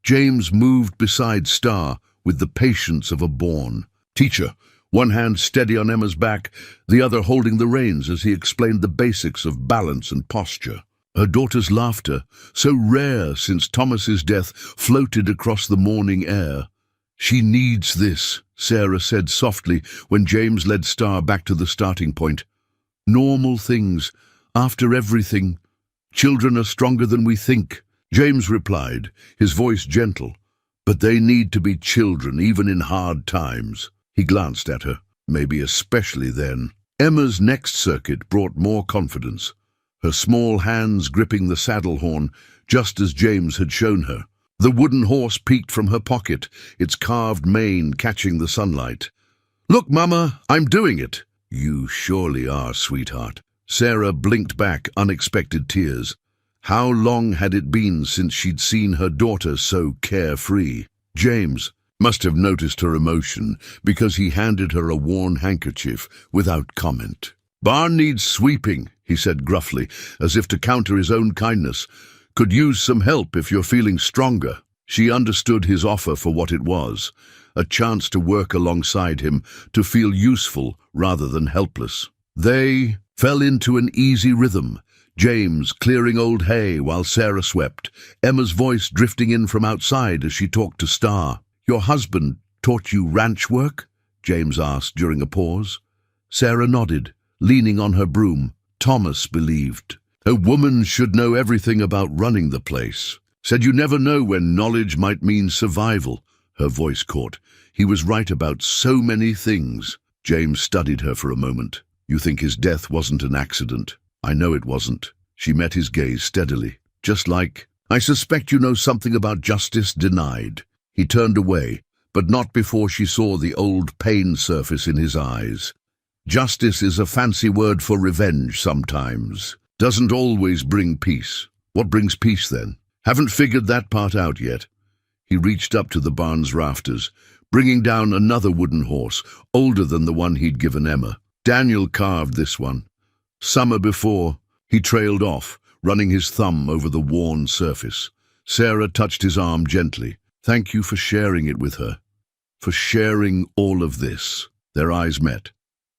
S1: James moved beside Star with the patience of a born teacher, one hand steady on Emma's back, the other holding the reins as he explained the basics of balance and posture. Her daughter's laughter, so rare since Thomas's death, floated across the morning air. "She needs this," Sarah said softly when James led Star back to the starting point. "Normal things, after everything. Children are stronger than we think." James replied, his voice gentle. But they need to be children, even in hard times. He glanced at her, maybe especially then. Emma's next circuit brought more confidence, her small hands gripping the saddle horn, just as James had shown her. The wooden horse peeked from her pocket, its carved mane catching the sunlight. "Look, Mama, I'm doing it." "You surely are, sweetheart." Sarah blinked back unexpected tears. How long had it been since she'd seen her daughter so carefree? James must have noticed her emotion because he handed her a worn handkerchief without comment. "Barn needs sweeping," he said gruffly, as if to counter his own kindness. "Could use some help if you're feeling stronger." She understood his offer for what it was, a chance to work alongside him, to feel useful rather than helpless. They fell into an easy rhythm, James clearing old hay while Sarah swept, Emma's voice drifting in from outside as she talked to Star. "Your husband taught you ranch work?" James asked during a pause. Sarah nodded, leaning on her broom. "Thomas believed a woman should know everything about running the place. Said you never know when knowledge might mean survival." Her voice caught. He was right about so many things. James studied her for a moment. "You think his death wasn't an accident?" "I know it wasn't." She met his gaze steadily. "Just like, I suspect you know something about justice denied." He turned away, but not before she saw the old pain surface in his eyes. "Justice is a fancy word for revenge sometimes. Doesn't always bring peace." "What brings peace then?" "Haven't figured that part out yet." He reached up to the barn's rafters, bringing down another wooden horse, older than the one he'd given Emma. "Daniel carved this one. Summer before." He trailed off, running his thumb over the worn surface. Sarah touched his arm gently. "Thank you for sharing it with her. For sharing all of this." Their eyes met,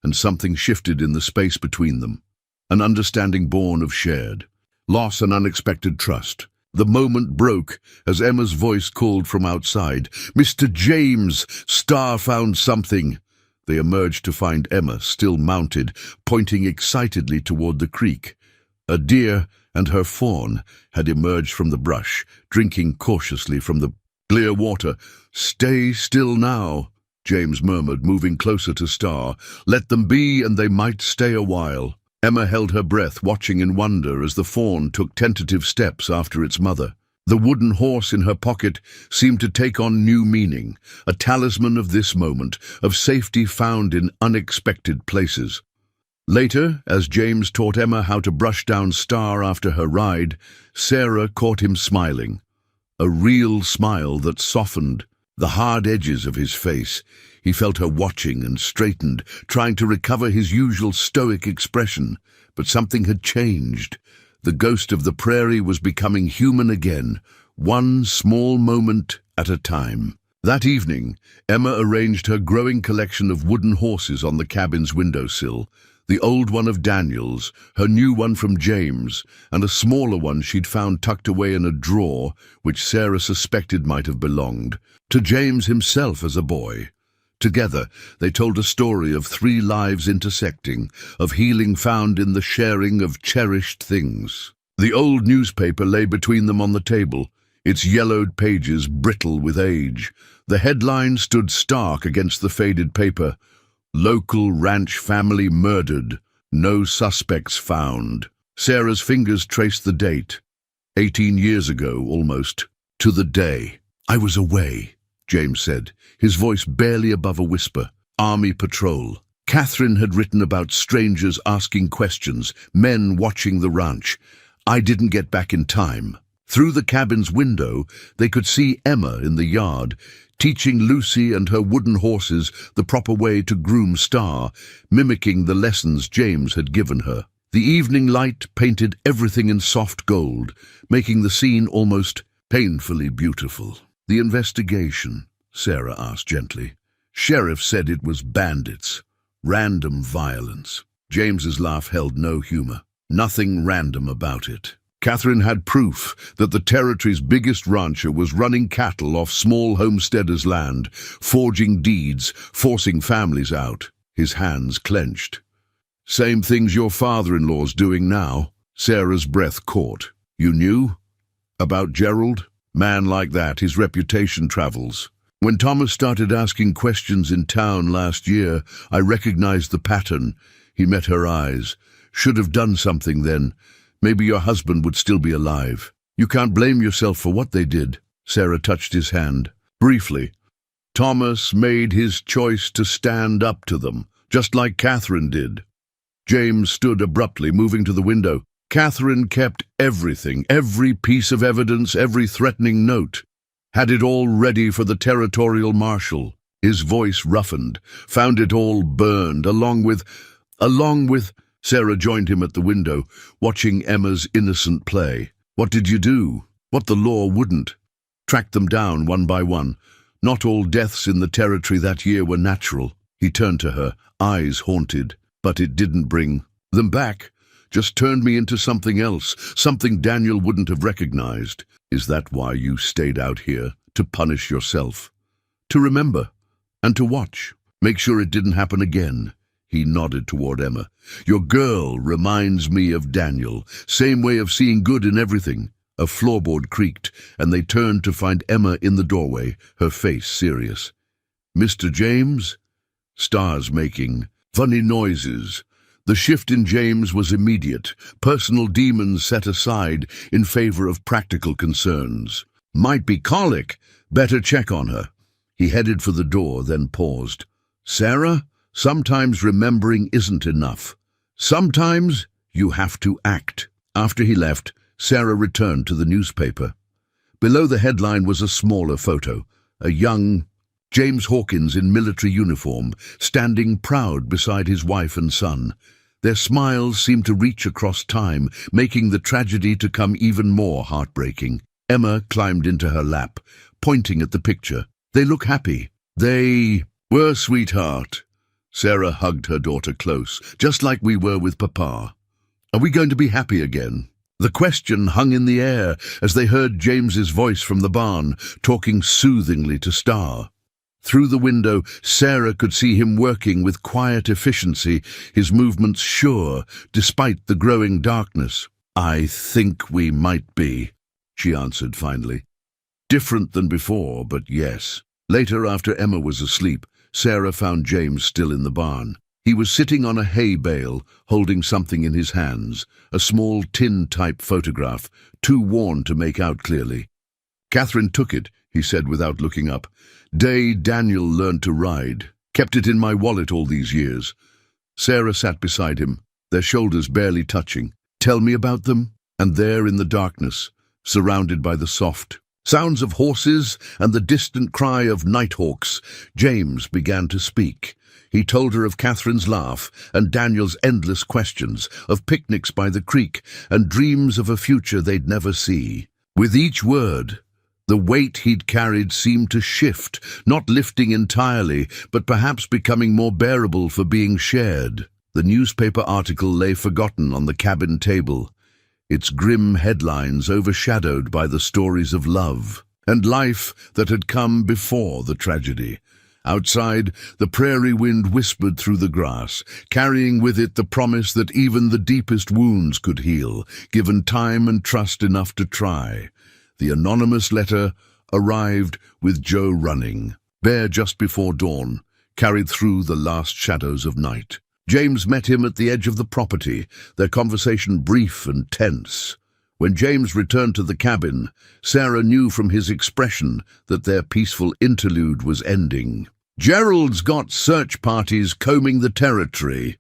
S1: and something shifted in the space between them. An understanding born of shared loss and unexpected trust. The moment broke as Emma's voice called from outside. "Mr. James, Star found something." They emerged to find Emma still mounted, pointing excitedly toward the creek. A deer and her fawn had emerged from the brush, drinking cautiously from the clear water. "Stay still now," James murmured, moving closer to Star. "Let them be, and they might stay a while." Emma held her breath, watching in wonder as the fawn took tentative steps after its mother. The wooden horse in her pocket seemed to take on new meaning, a talisman of this moment, of safety found in unexpected places. Later, as James taught Emma how to brush down Star after her ride, Sarah caught him smiling. A real smile that softened the hard edges of his face. He felt her watching and straightened, trying to recover his usual stoic expression. But something had changed. The ghost of the prairie was becoming human again, one small moment at a time. That evening, Emma arranged her growing collection of wooden horses on the cabin's windowsill. The old one of Daniel's, her new one from James, and a smaller one she'd found tucked away in a drawer, which Sarah suspected might have belonged to James himself as a boy. Together, they told a story of 3 lives intersecting, of healing found in the sharing of cherished things. The old newspaper lay between them on the table, its yellowed pages brittle with age. The headline stood stark against the faded paper: "Local ranch family murdered. No suspects found." Sarah's fingers traced the date. 18 years ago, almost, to the day. "I was away," James said, his voice barely above a whisper. "Army patrol." Catherine had written about strangers asking questions, men watching the ranch. "I didn't get back in time." Through the cabin's window, they could see Emma in the yard, teaching Lucy and her wooden horses the proper way to groom Star, mimicking the lessons James had given her. The evening light painted everything in soft gold, making the scene almost painfully beautiful. "The investigation?" Sarah asked gently. "Sheriff said it was bandits. Random violence." James's laugh held no humor. "Nothing random about it. Catherine had proof that the territory's biggest rancher was running cattle off small homesteaders' land, forging deeds, forcing families out." His hands clenched. "Same things your father-in-law's doing now." Sarah's breath caught. "You knew?" About Gerald? Man like that, his reputation travels. When Thomas started asking questions in town last year, I recognized the pattern. He met her eyes. Should have done something then. Maybe your husband would still be alive. You can't blame yourself for what they did. Sarah touched his hand. Briefly. Thomas made his choice to stand up to them, just like Catherine did. James stood abruptly, moving to the window. Catherine kept everything, every piece of evidence, every threatening note. Had it all ready for the territorial marshal. His voice roughened, found it all burned, along with... Sarah joined him at the window, watching Emma's innocent play. What did you do? What the law wouldn't. Tracked them down one by one. Not all deaths in the territory that year were natural. He turned to her, eyes haunted. But it didn't bring them back. Just turned me into something else, something Daniel wouldn't have recognized. Is that why you stayed out here? To punish yourself? To remember? And to watch? Make sure it didn't happen again. He nodded toward Emma. Your girl reminds me of Daniel. Same way of seeing good in everything. A floorboard creaked, and they turned to find Emma in the doorway, her face serious. Mr. James? Stars making funny noises. The shift in James was immediate, personal demons set aside in favor of practical concerns. Might be colic. Better check on her. He headed for the door, then paused. Sarah, sometimes remembering isn't enough. Sometimes you have to act. After he left, Sarah returned to the newspaper. Below the headline was a smaller photo, a young James Hawkins in military uniform, standing proud beside his wife and son. Their smiles seemed to reach across time, making the tragedy to come even more heartbreaking. Emma climbed into her lap, pointing at the picture. They look happy. They were, sweetheart. Sarah hugged her daughter close, just like we were with Papa. Are we going to be happy again? The question hung in the air as they heard James's voice from the barn, talking soothingly to Star. Through the window, Sarah could see him working with quiet efficiency, his movements sure, despite the growing darkness. I think we might be, she answered finally. Different than before, but yes. Later, after Emma was asleep, Sarah found James still in the barn. He was sitting on a hay bale, holding something in his hands, a small tin-type photograph, too worn to make out clearly. Catherine took it, he said without looking up. Day Daniel learned to ride. Kept it in my wallet all these years. Sarah sat beside him, their shoulders barely touching. Tell me about them. And there in the darkness, surrounded by the soft sounds of horses and the distant cry of nighthawks, James began to speak. He told her of Catherine's laugh and Daniel's endless questions, of picnics by the creek and dreams of a future they'd never see. With each word, the weight he'd carried seemed to shift, not lifting entirely, but perhaps becoming more bearable for being shared. The newspaper article lay forgotten on the cabin table, its grim headlines overshadowed by the stories of love and life that had come before the tragedy. Outside, the prairie wind whispered through the grass, carrying with it the promise that even the deepest wounds could heal, given time and trust enough to try. The anonymous letter arrived with Joe running, bare just before dawn, carried through the last shadows of night. James met him at the edge of the property, their conversation brief and tense. When James returned to the cabin, Sarah knew from his expression that their peaceful interlude was ending. Gerald's got search parties combing the territory,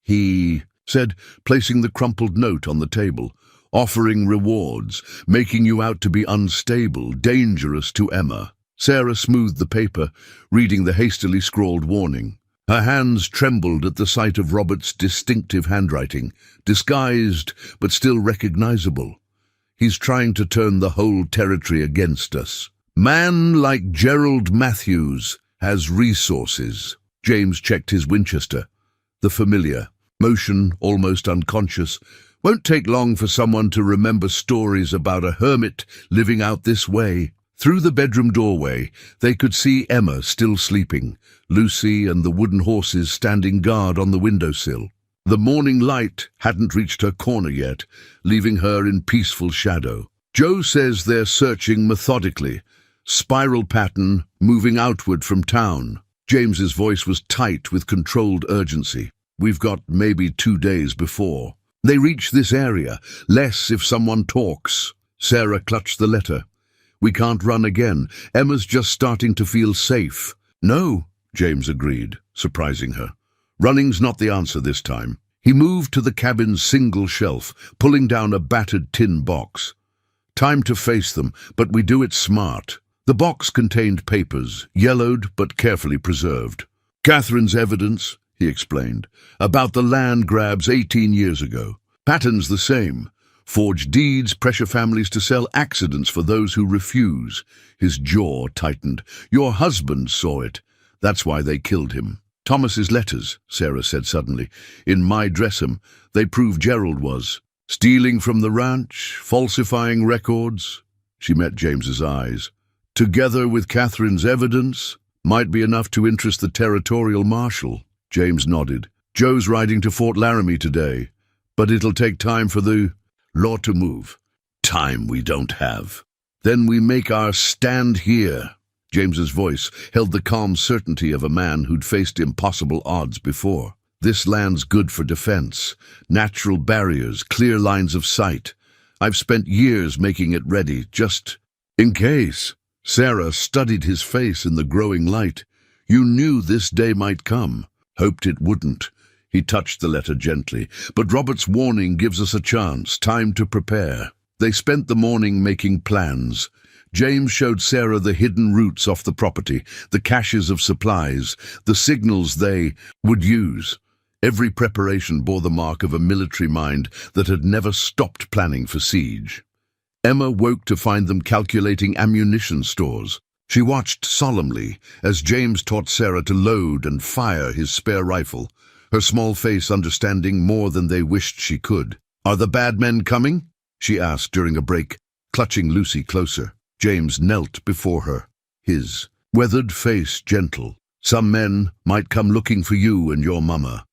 S1: he said, placing the crumpled note on the table, offering rewards, making you out to be unstable, dangerous to Emma. Sarah smoothed the paper, reading the hastily scrawled warning. Her hands trembled at the sight of Robert's distinctive handwriting, disguised but still recognizable. He's trying to turn the whole territory against us. Man like Gerald Matthews has resources. James checked his Winchester. The familiar, motion almost unconscious. Won't take long for someone to remember stories about a hermit living out this way. Through the bedroom doorway, they could see Emma still sleeping, Lucy and the wooden horses standing guard on the windowsill. The morning light hadn't reached her corner yet, leaving her in peaceful shadow. Joe says they're searching methodically, spiral pattern moving outward from town. James's voice was tight with controlled urgency. We've got maybe 2 days before they reach this area, less if someone talks. Sarah clutched the letter. We can't run again. Emma's just starting to feel safe. No, James agreed, surprising her. Running's not the answer this time. He moved to the cabin's single shelf, pulling down a battered tin box. Time to face them, but we do it smart. The box contained papers, yellowed but carefully preserved. Catherine's evidence, he explained, about the land grabs 18 years ago. Patterns the same. Forged deeds, pressure families to sell accidents for those who refuse. His jaw tightened. Your husband saw it. That's why they killed him. Thomas's letters, Sarah said suddenly. In my dressroom, they prove Gerald was. Stealing from the ranch, falsifying records. She met James's eyes. Together with Catherine's evidence, might be enough to interest the territorial marshal. James nodded. Joe's riding to Fort Laramie today, but it'll take time for the law to move. Time we don't have. Then we make our stand here. James's voice held the calm certainty of a man who'd faced impossible odds before. This land's good for defense. Natural barriers, clear lines of sight. I've spent years making it ready, just in case. Sarah studied his face in the growing light. You knew this day might come. Hoped it wouldn't. He touched the letter gently. But Robert's warning gives us a chance, time to prepare. They spent the morning making plans. James showed Sarah the hidden routes off the property, the caches of supplies, the signals they would use. Every preparation bore the mark of a military mind that had never stopped planning for siege. Emma woke to find them calculating ammunition stores. She watched solemnly as James taught Sarah to load and fire his spare rifle, her small face understanding more than they wished she could. Are the bad men coming? She asked during a break, clutching Lucy closer. James knelt before her, his weathered face gentle. Some men might come looking for you and your mama.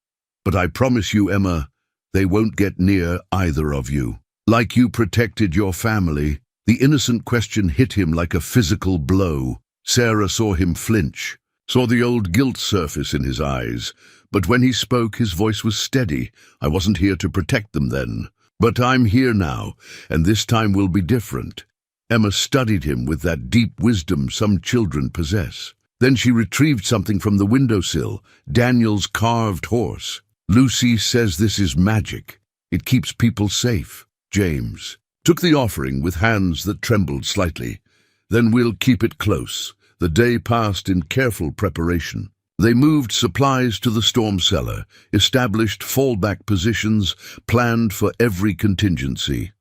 S1: But I promise you, Emma, they won't get near either of you. Like you protected your family. The innocent question hit him like a physical blow. Sarah saw him flinch, saw the old guilt surface in his eyes. But when he spoke, his voice was steady. I wasn't here to protect them then. But I'm here now, and this time will be different. Emma studied him with that deep wisdom some children possess. Then she retrieved something from the windowsill, Daniel's carved horse. Lucy says this is magic. It keeps people safe. James took the offering with hands that trembled slightly. Then we'll keep it close. The day passed in careful preparation. They moved supplies to the storm cellar, established fallback positions, planned for every contingency.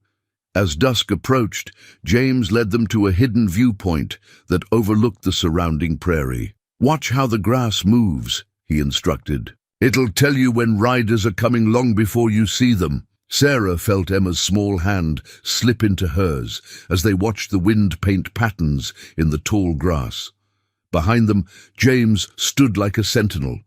S1: As dusk approached, James led them to a hidden viewpoint that overlooked the surrounding prairie. Watch how the grass moves, he instructed. It'll tell you when riders are coming long before you see them. Sarah felt Emma's small hand slip into hers as they watched the wind paint patterns in the tall grass. Behind them, James stood like a sentinel,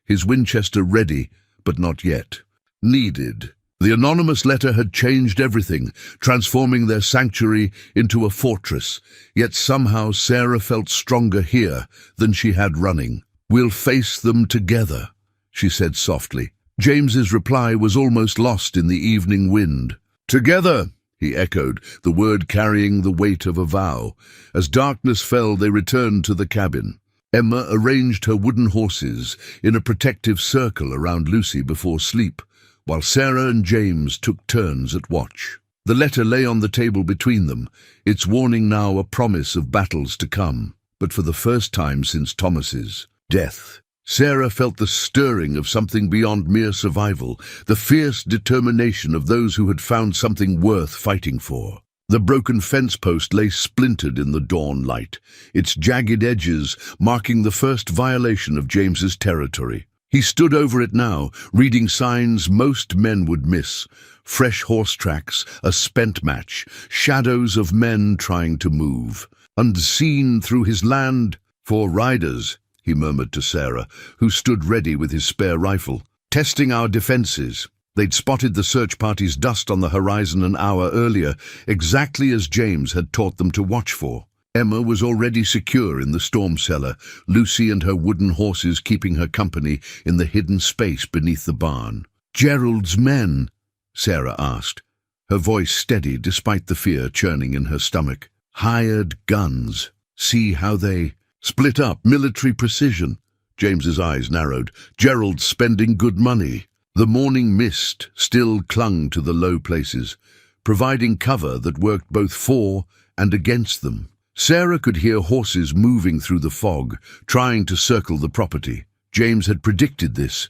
S1: his Winchester ready, but not yet. Needed. The anonymous letter had changed everything, transforming their sanctuary into a fortress. Yet somehow Sarah felt stronger here than she had running. We'll face them together, she said softly. James's reply was almost lost in the evening wind. Together, he echoed, the word carrying the weight of a vow. As darkness fell, they returned to the cabin. Emma arranged her wooden horses in a protective circle around Lucy before sleep, while Sarah and James took turns at watch. The letter lay on the table between them, its warning now a promise of battles to come. But for the first time since Thomas's death, Sarah felt the stirring of something beyond mere survival, the fierce determination of those who had found something worth fighting for. The broken fence post lay splintered in the dawn light, its jagged edges marking the first violation of James's territory. He stood over it now, reading signs most men would miss. Fresh horse tracks, a spent match, shadows of men trying to move. Unseen through his land, 4 riders, he murmured to Sarah, who stood ready with his spare rifle. Testing our defenses. They'd spotted the search party's dust on the horizon an hour earlier, exactly as James had taught them to watch for. Emma was already secure in the storm cellar, Lucy and her wooden horses keeping her company in the hidden space beneath the barn. "Gerald's men?" Sarah asked, her voice steady despite the fear churning in her stomach. "Hired guns. See how they split up. Military precision." James's eyes narrowed. "Gerald's spending good money." The morning mist still clung to the low places, providing cover that worked both for and against them. Sarah could hear horses moving through the fog, trying to circle the property. James had predicted this.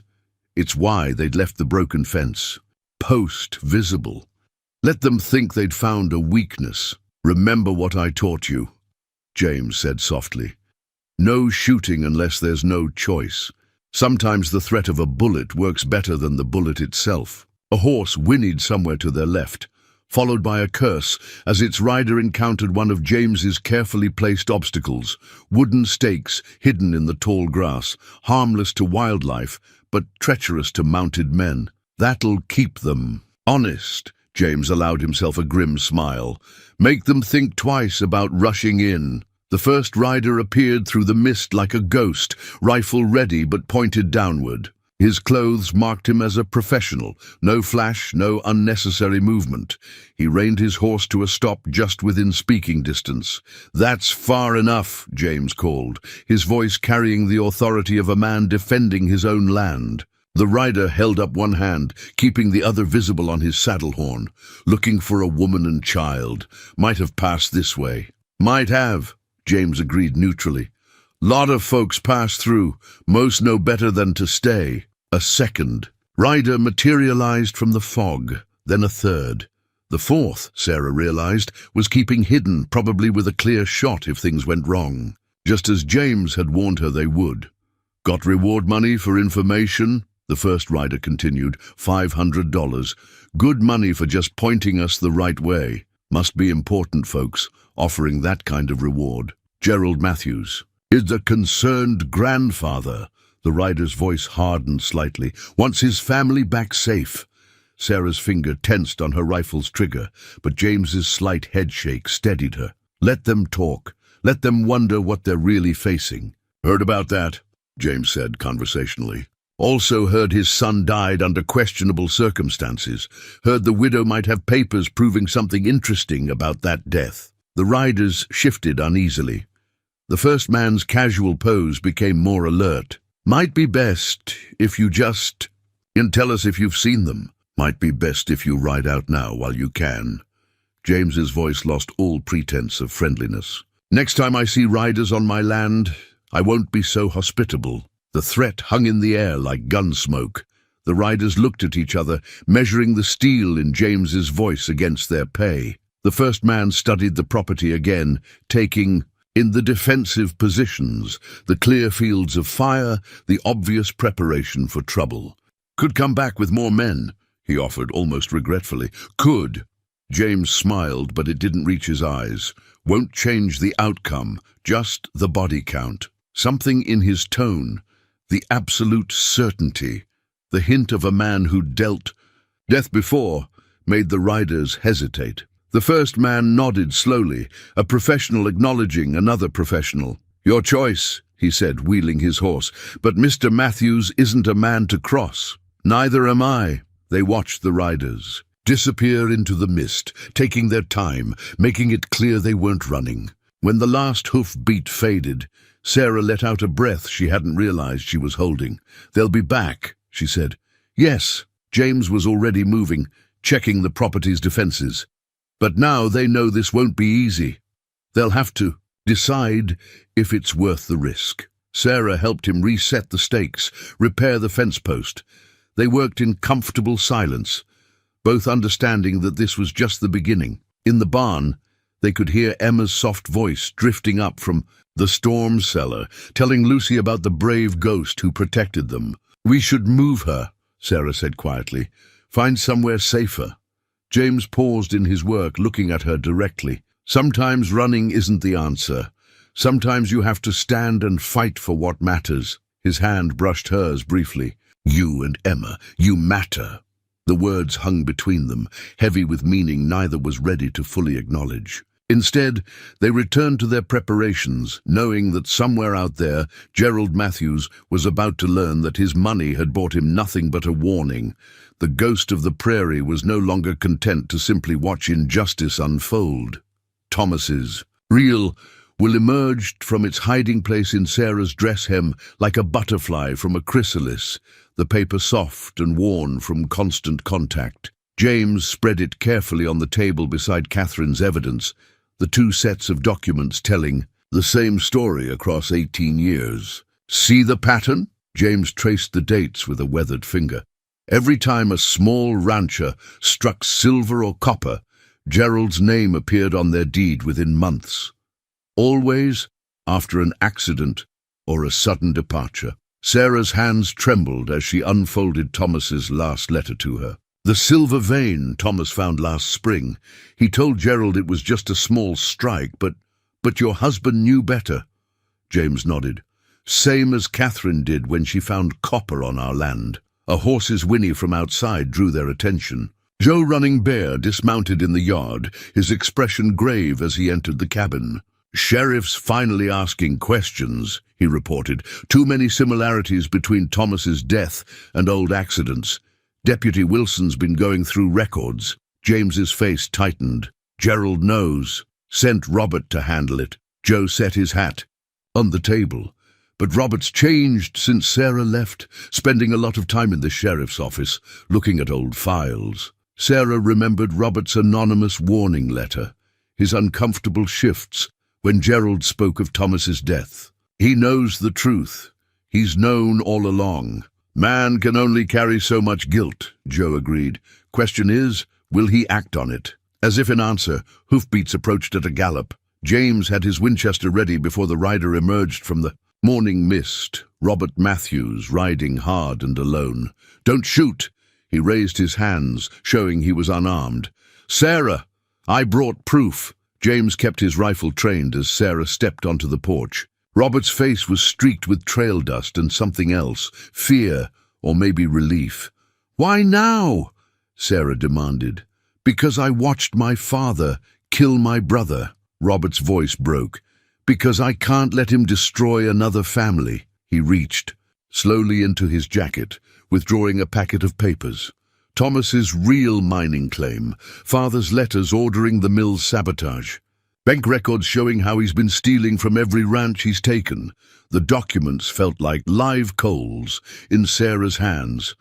S1: It's why they'd left the broken fence. Post visible. Let them think they'd found a weakness. "Remember what I taught you," James said softly. "No shooting unless there's no choice. Sometimes the threat of a bullet works better than the bullet itself." A horse whinnied somewhere to their left, followed by a curse as its rider encountered one of James's carefully placed obstacles, wooden stakes hidden in the tall grass, harmless to wildlife but treacherous to mounted men. "That'll keep them honest." James allowed himself a grim smile. "Make them think twice about rushing in." The first rider appeared through the mist like a ghost, rifle ready but pointed downward. His clothes marked him as a professional, no flash, no unnecessary movement. He reined his horse to a stop just within speaking distance. "That's far enough," James called, his voice carrying the authority of a man defending his own land. The rider held up one hand, keeping the other visible on his saddle horn. "Looking for a woman and child. Might have passed this way." "Might have," James agreed neutrally. "Lot of folks pass through. Most know better than to stay." A second rider materialized from the fog, then a third. The fourth, Sarah realized, was keeping hidden, probably with a clear shot if things went wrong. Just as James had warned her they would. "Got reward money for information?" The first rider continued. $500. "Good money for just pointing us the right way." Must be important, folks, offering that kind of reward. Gerald Matthews is a concerned grandfather. The rider's voice hardened slightly. "Wants his family back safe." Sarah's finger tensed on her rifle's trigger, but James's slight headshake steadied her. "Let them talk. Let them wonder what they're really facing." "Heard about that," James said conversationally. "Also heard his son died under questionable circumstances. Heard the widow might have papers proving something interesting about that death." The riders shifted uneasily. The first man's casual pose became more alert. "Might be best if you just tell us if you've seen them. Might be best if you ride out now while you can." James's voice lost all pretense of friendliness. "Next time I see riders on my land, I won't be so hospitable." The threat hung in the air like gun smoke. The riders looked at each other, measuring the steel in James's voice against their pay. The first man studied the property again, taking in the defensive positions, the clear fields of fire, the obvious preparation for trouble. "Could come back with more men," he offered almost regretfully. "Could." James smiled, but it didn't reach his eyes. "Won't change the outcome, just the body count." Something in his tone, the absolute certainty, the hint of a man who'd dealt death before, made the riders hesitate. The first man nodded slowly, a professional acknowledging another professional. "Your choice," he said, wheeling his horse, "but Mr. Matthews isn't a man to cross." "Neither am I." They watched the riders disappear into the mist, taking their time, making it clear they weren't running. When the last hoof beat faded, Sarah let out a breath she hadn't realized she was holding. "They'll be back," she said. "Yes." James was already moving, checking the property's defenses. "But now they know this won't be easy. They'll have to decide if it's worth the risk." Sarah helped him reset the stakes, repair the fence post. They worked in comfortable silence, both understanding that this was just the beginning. In the barn, they could hear Emma's soft voice drifting up from the storm cellar, telling Lucy about the brave ghost who protected them. "We should move her," Sarah said quietly. "Find somewhere safer." James paused in his work, looking at her directly. "Sometimes running isn't the answer. Sometimes you have to stand and fight for what matters." His hand brushed hers briefly. "You and Emma, you matter." The words hung between them, heavy with meaning neither was ready to fully acknowledge. Instead, they returned to their preparations, knowing that somewhere out there, Gerald Matthews was about to learn that his money had bought him nothing but a warning. The ghost of the prairie was no longer content to simply watch injustice unfold. Thomas's real will emerged from its hiding place in Sarah's dress hem like a butterfly from a chrysalis, the paper soft and worn from constant contact. James spread it carefully on the table beside Catherine's evidence, the two sets of documents telling the same story across 18 years. See the pattern? James traced the dates with a weathered finger. Every time a small rancher struck silver or copper, Gerald's name appeared on their deed within months. Always after an accident or a sudden departure. Sarah's hands trembled as she unfolded Thomas's last letter to her. The silver vein Thomas found last spring. He told Gerald it was just a small strike, but your husband knew better. James nodded. Same as Catherine did when she found copper on our land. A horse's whinny from outside drew their attention. Joe Running Bear dismounted in the yard, his expression grave as he entered the cabin. Sheriff's finally asking questions, he reported. Too many similarities between Thomas's death and old accidents. Deputy Wilson's been going through records. James's face tightened. Gerald knows. Sent Robert to handle it. Joe set his hat on the table. But Robert's changed since Sarah left, spending a lot of time in the sheriff's office, looking at old files. Sarah remembered Robert's anonymous warning letter, his uncomfortable shifts when Gerald spoke of Thomas's death. He knows the truth. He's known all along. Man can only carry so much guilt, Joe agreed. Question is, will he act on it? As if in answer, hoofbeats approached at a gallop. James had his Winchester ready before the rider emerged from the morning mist. Robert Matthews, riding hard and alone. Don't shoot! He raised his hands, showing he was unarmed. Sarah! I brought proof. James kept his rifle trained as Sarah stepped onto the porch. Robert's face was streaked with trail dust and something else, fear or maybe relief. Why now? Sarah demanded. Because I watched my father kill my brother. Robert's voice broke. Because I can't let him destroy another family. He reached slowly into his jacket, withdrawing a packet of papers. Thomas's real mining claim, father's letters ordering the mill's sabotage. Bank records showing how he's been stealing from every ranch he's taken. The documents felt like live coals in Sarah's hands.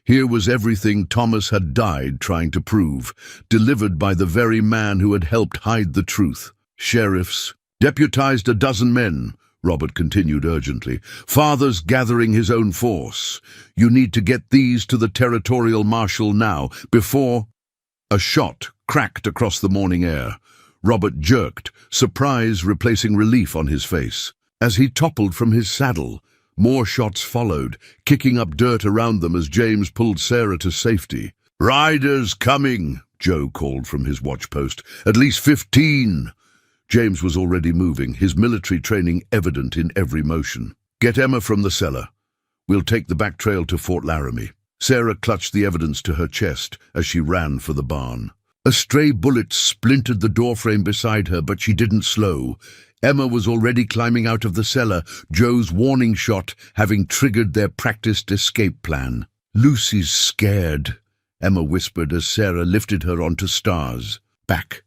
S1: Here was everything Thomas had died trying to prove, delivered by the very man who had helped hide the truth. Sheriffs deputized 12 men, Robert continued urgently. Father's gathering his own force. You need to get these to the territorial marshal now, before... A shot cracked across the morning air. Robert jerked, surprise replacing relief on his face. As he toppled from his saddle, more shots followed, kicking up dirt around them as James pulled Sarah to safety. Riders coming, Joe called from his watchpost. At least 15. James was already moving, his military training evident in every motion. Get Emma from the cellar. We'll take the back trail to Fort Laramie. Sarah clutched the evidence to her chest as she ran for the barn. A stray bullet splintered the doorframe beside her, but she didn't slow. Emma was already climbing out of the cellar, Joe's warning shot having triggered their practiced escape plan. Lucy's scared, Emma whispered as Sarah lifted her onto Stars. Back.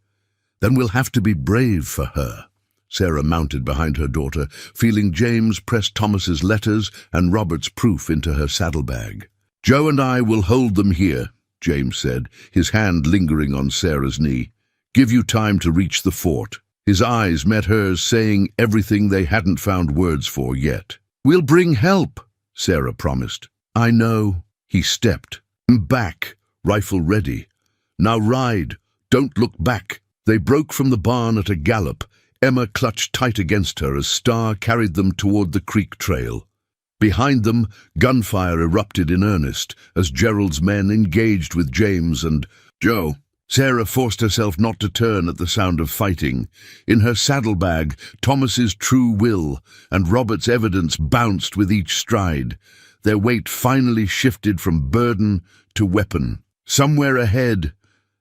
S1: Then we'll have to be brave for her. Sarah mounted behind her daughter, feeling James press Thomas's letters and Robert's proof into her saddlebag. Joe and I will hold them here, James said, his hand lingering on Sarah's knee. Give you time to reach the fort. His eyes met hers, saying everything they hadn't found words for yet. We'll bring help, Sarah promised. I know. He stepped. Back, rifle ready. Now ride. Don't look back. They broke from the barn at a gallop. Emma clutched tight against her as Star carried them toward the creek trail. Behind them, gunfire erupted in earnest as Gerald's men engaged with James and Joe. Sarah forced herself not to turn at the sound of fighting. In her saddlebag, Thomas's true will and Robert's evidence bounced with each stride. Their weight finally shifted from burden to weapon. Somewhere ahead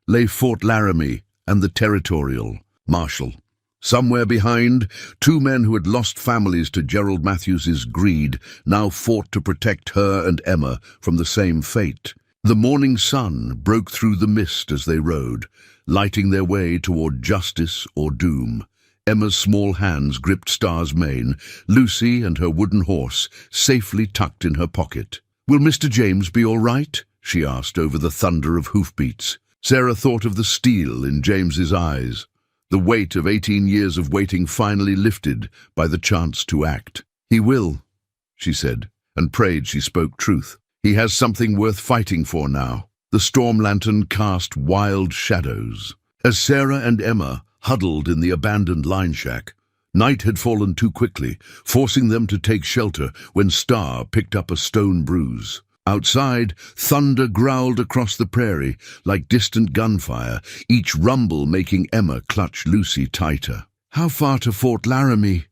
S1: lay Fort Laramie and the Territorial, Marshall. Somewhere behind, two men who had lost families to Gerald Matthews's greed now fought to protect her and Emma from the same fate. The morning sun broke through the mist as they rode, lighting their way toward justice or doom. Emma's small hands gripped Star's mane, Lucy and her wooden horse safely tucked in her pocket. "Will Mr. James be all right?" she asked over the thunder of hoofbeats. Sarah thought of the steel in James's eyes. The weight of 18 years of waiting finally lifted by the chance to act. "He will," she said, and prayed she spoke truth. "He has something worth fighting for now." The storm lantern cast wild shadows. As Sarah and Emma huddled in the abandoned line shack, night had fallen too quickly, forcing them to take shelter when Star picked up a stone bruise. Outside, thunder growled across the prairie like distant gunfire, each rumble making Emma clutch Lucy tighter. "How far to Fort Laramie?"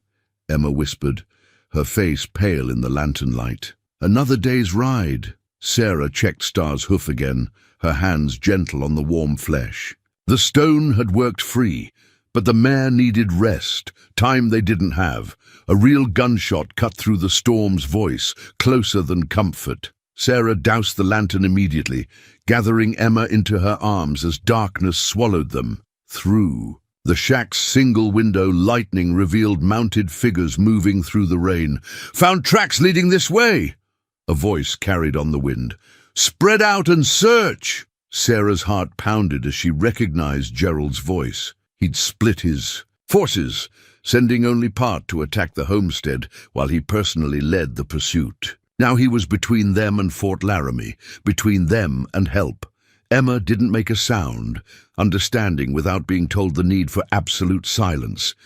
S1: Emma whispered, her face pale in the lantern light. "Another day's ride." Sarah checked Star's hoof again, her hands gentle on the warm flesh. The stone had worked free, but the mare needed rest, time they didn't have. A real gunshot cut through the storm's voice, closer than comfort. Sarah doused the lantern immediately, gathering Emma into her arms as darkness swallowed them. Through the shack's single window, lightning revealed mounted figures moving through the rain. "Found tracks leading this way!" A voice carried on the wind. "Spread out and search!" Sarah's heart pounded as she recognized Gerald's voice. He'd split his forces, sending only part to attack the homestead while he personally led the pursuit. Now he was between them and Fort Laramie, between them and help. Emma didn't make a sound, understanding without being told the need for absolute silence.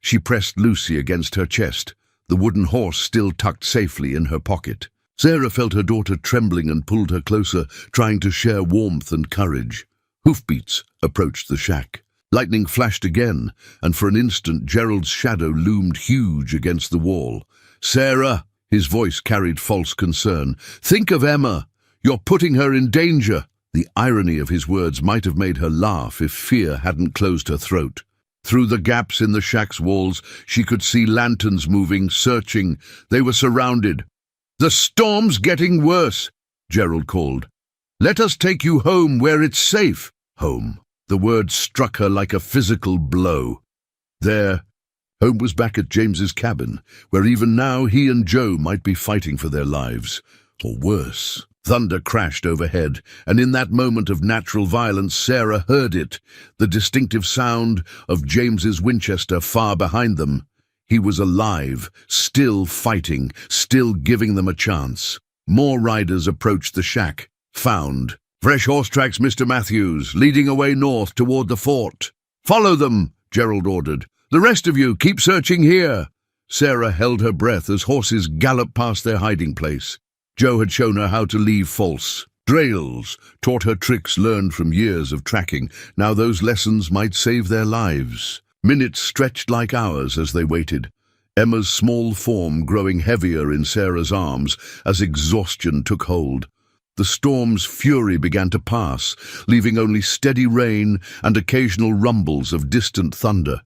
S1: She pressed Lucy against her chest, the wooden horse still tucked safely in her pocket. Sarah felt her daughter trembling and pulled her closer, trying to share warmth and courage. Hoofbeats approached the shack. Lightning flashed again, and for an instant Gerald's shadow loomed huge against the wall. "Sarah!" His voice carried false concern. "Think of Emma. You're putting her in danger." The irony of his words might have made her laugh if fear hadn't closed her throat. Through the gaps in the shack's walls, she could see lanterns moving, searching. They were surrounded. "The storm's getting worse," Gerald called. "Let us take you home where it's safe." Home. The word struck her like a physical blow. There, home was back at James's cabin, where even now he and Joe might be fighting for their lives. Or worse. Thunder crashed overhead, and in that moment of natural violence, Sarah heard it, the distinctive sound of James's Winchester far behind them. He was alive, still fighting, still giving them a chance. More riders approached the shack. Found. "Fresh horse tracks, Mr. Matthews, leading away north toward the fort." "Follow them," Gerald ordered. "The rest of you, keep searching here." Sarah held her breath as horses galloped past their hiding place. Joe had shown her how to leave false trails, taught her tricks learned from years of tracking. Now those lessons might save their lives. Minutes stretched like hours as they waited, Emma's small form growing heavier in Sarah's arms as exhaustion took hold. The storm's fury began to pass, leaving only steady rain and occasional rumbles of distant thunder.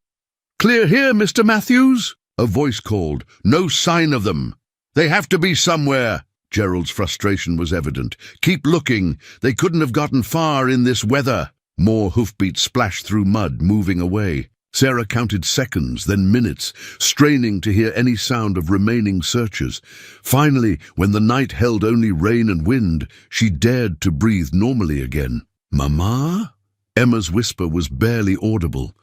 S1: "Clear here, Mr. Matthews," a voice called. "No sign of them. They have to be somewhere." Gerald's frustration was evident. "Keep looking. They couldn't have gotten far in this weather." More hoofbeats splashed through mud, moving away. Sarah counted seconds, then minutes, straining to hear any sound of remaining searchers. Finally, when the night held only rain and wind, she dared to breathe normally again. "Mama?" Emma's whisper was barely audible.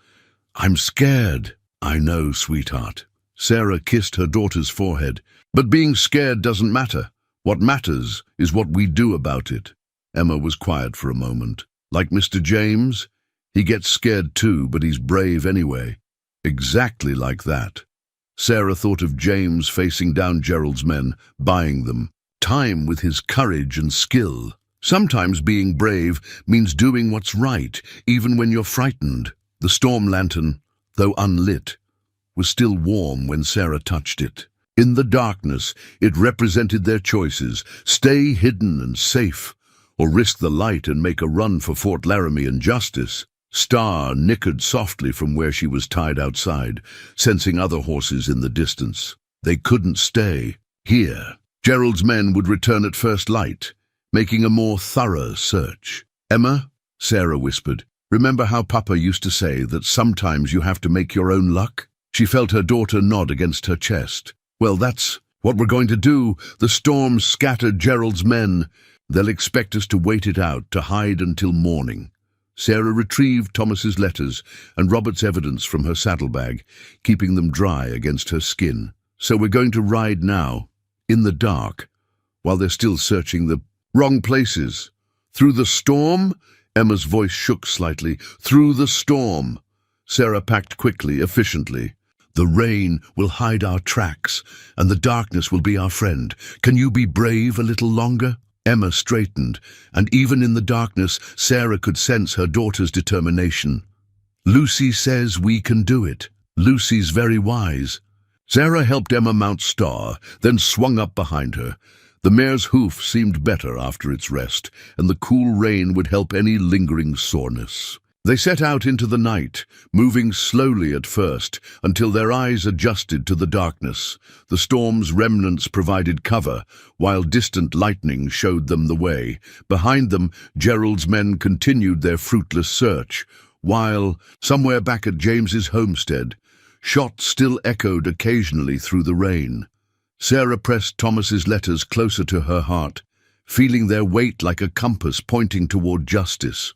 S1: "I'm scared." "I know, sweetheart." Sarah kissed her daughter's forehead. "But being scared doesn't matter. What matters is what we do about it." Emma was quiet for a moment. "Like Mr. James? He gets scared too, but he's brave anyway." Exactly like that. Sarah thought of James facing down Gerald's men, buying them. Time with his courage and skill. Sometimes being brave means doing what's right, even when you're frightened. The storm lantern, though unlit, was still warm when Sarah touched it. In the darkness, it represented their choices: stay hidden and safe, or risk the light and make a run for Fort Laramie and justice. Star nickered softly from where she was tied outside, sensing other horses in the distance. They couldn't stay here. Gerald's men would return at first light, making a more thorough search. "Emma," Sarah whispered, "remember how Papa used to say that sometimes you have to make your own luck?" She felt her daughter nod against her chest. "Well, that's what we're going to do." The storm scattered Gerald's men. "They'll expect us to wait it out, to hide until morning." Sarah retrieved Thomas's letters and Robert's evidence from her saddlebag, keeping them dry against her skin. "So we're going to ride now, in the dark, while they're still searching the wrong places. Through the storm?" Emma's voice shook slightly. "Through the storm." Sarah packed quickly, efficiently. "The rain will hide our tracks, and the darkness will be our friend. Can you be brave a little longer?" Emma straightened, and even in the darkness, Sarah could sense her daughter's determination. "Lucy says we can do it. Lucy's very wise." Sarah helped Emma mount Star, then swung up behind her. The mare's hoof seemed better after its rest, and the cool rain would help any lingering soreness. They set out into the night, moving slowly at first, until their eyes adjusted to the darkness. The storm's remnants provided cover, while distant lightning showed them the way. Behind them, Gerald's men continued their fruitless search, while, somewhere back at James's homestead, shots still echoed occasionally through the rain. Sarah pressed Thomas's letters closer to her heart, feeling their weight like a compass pointing toward justice.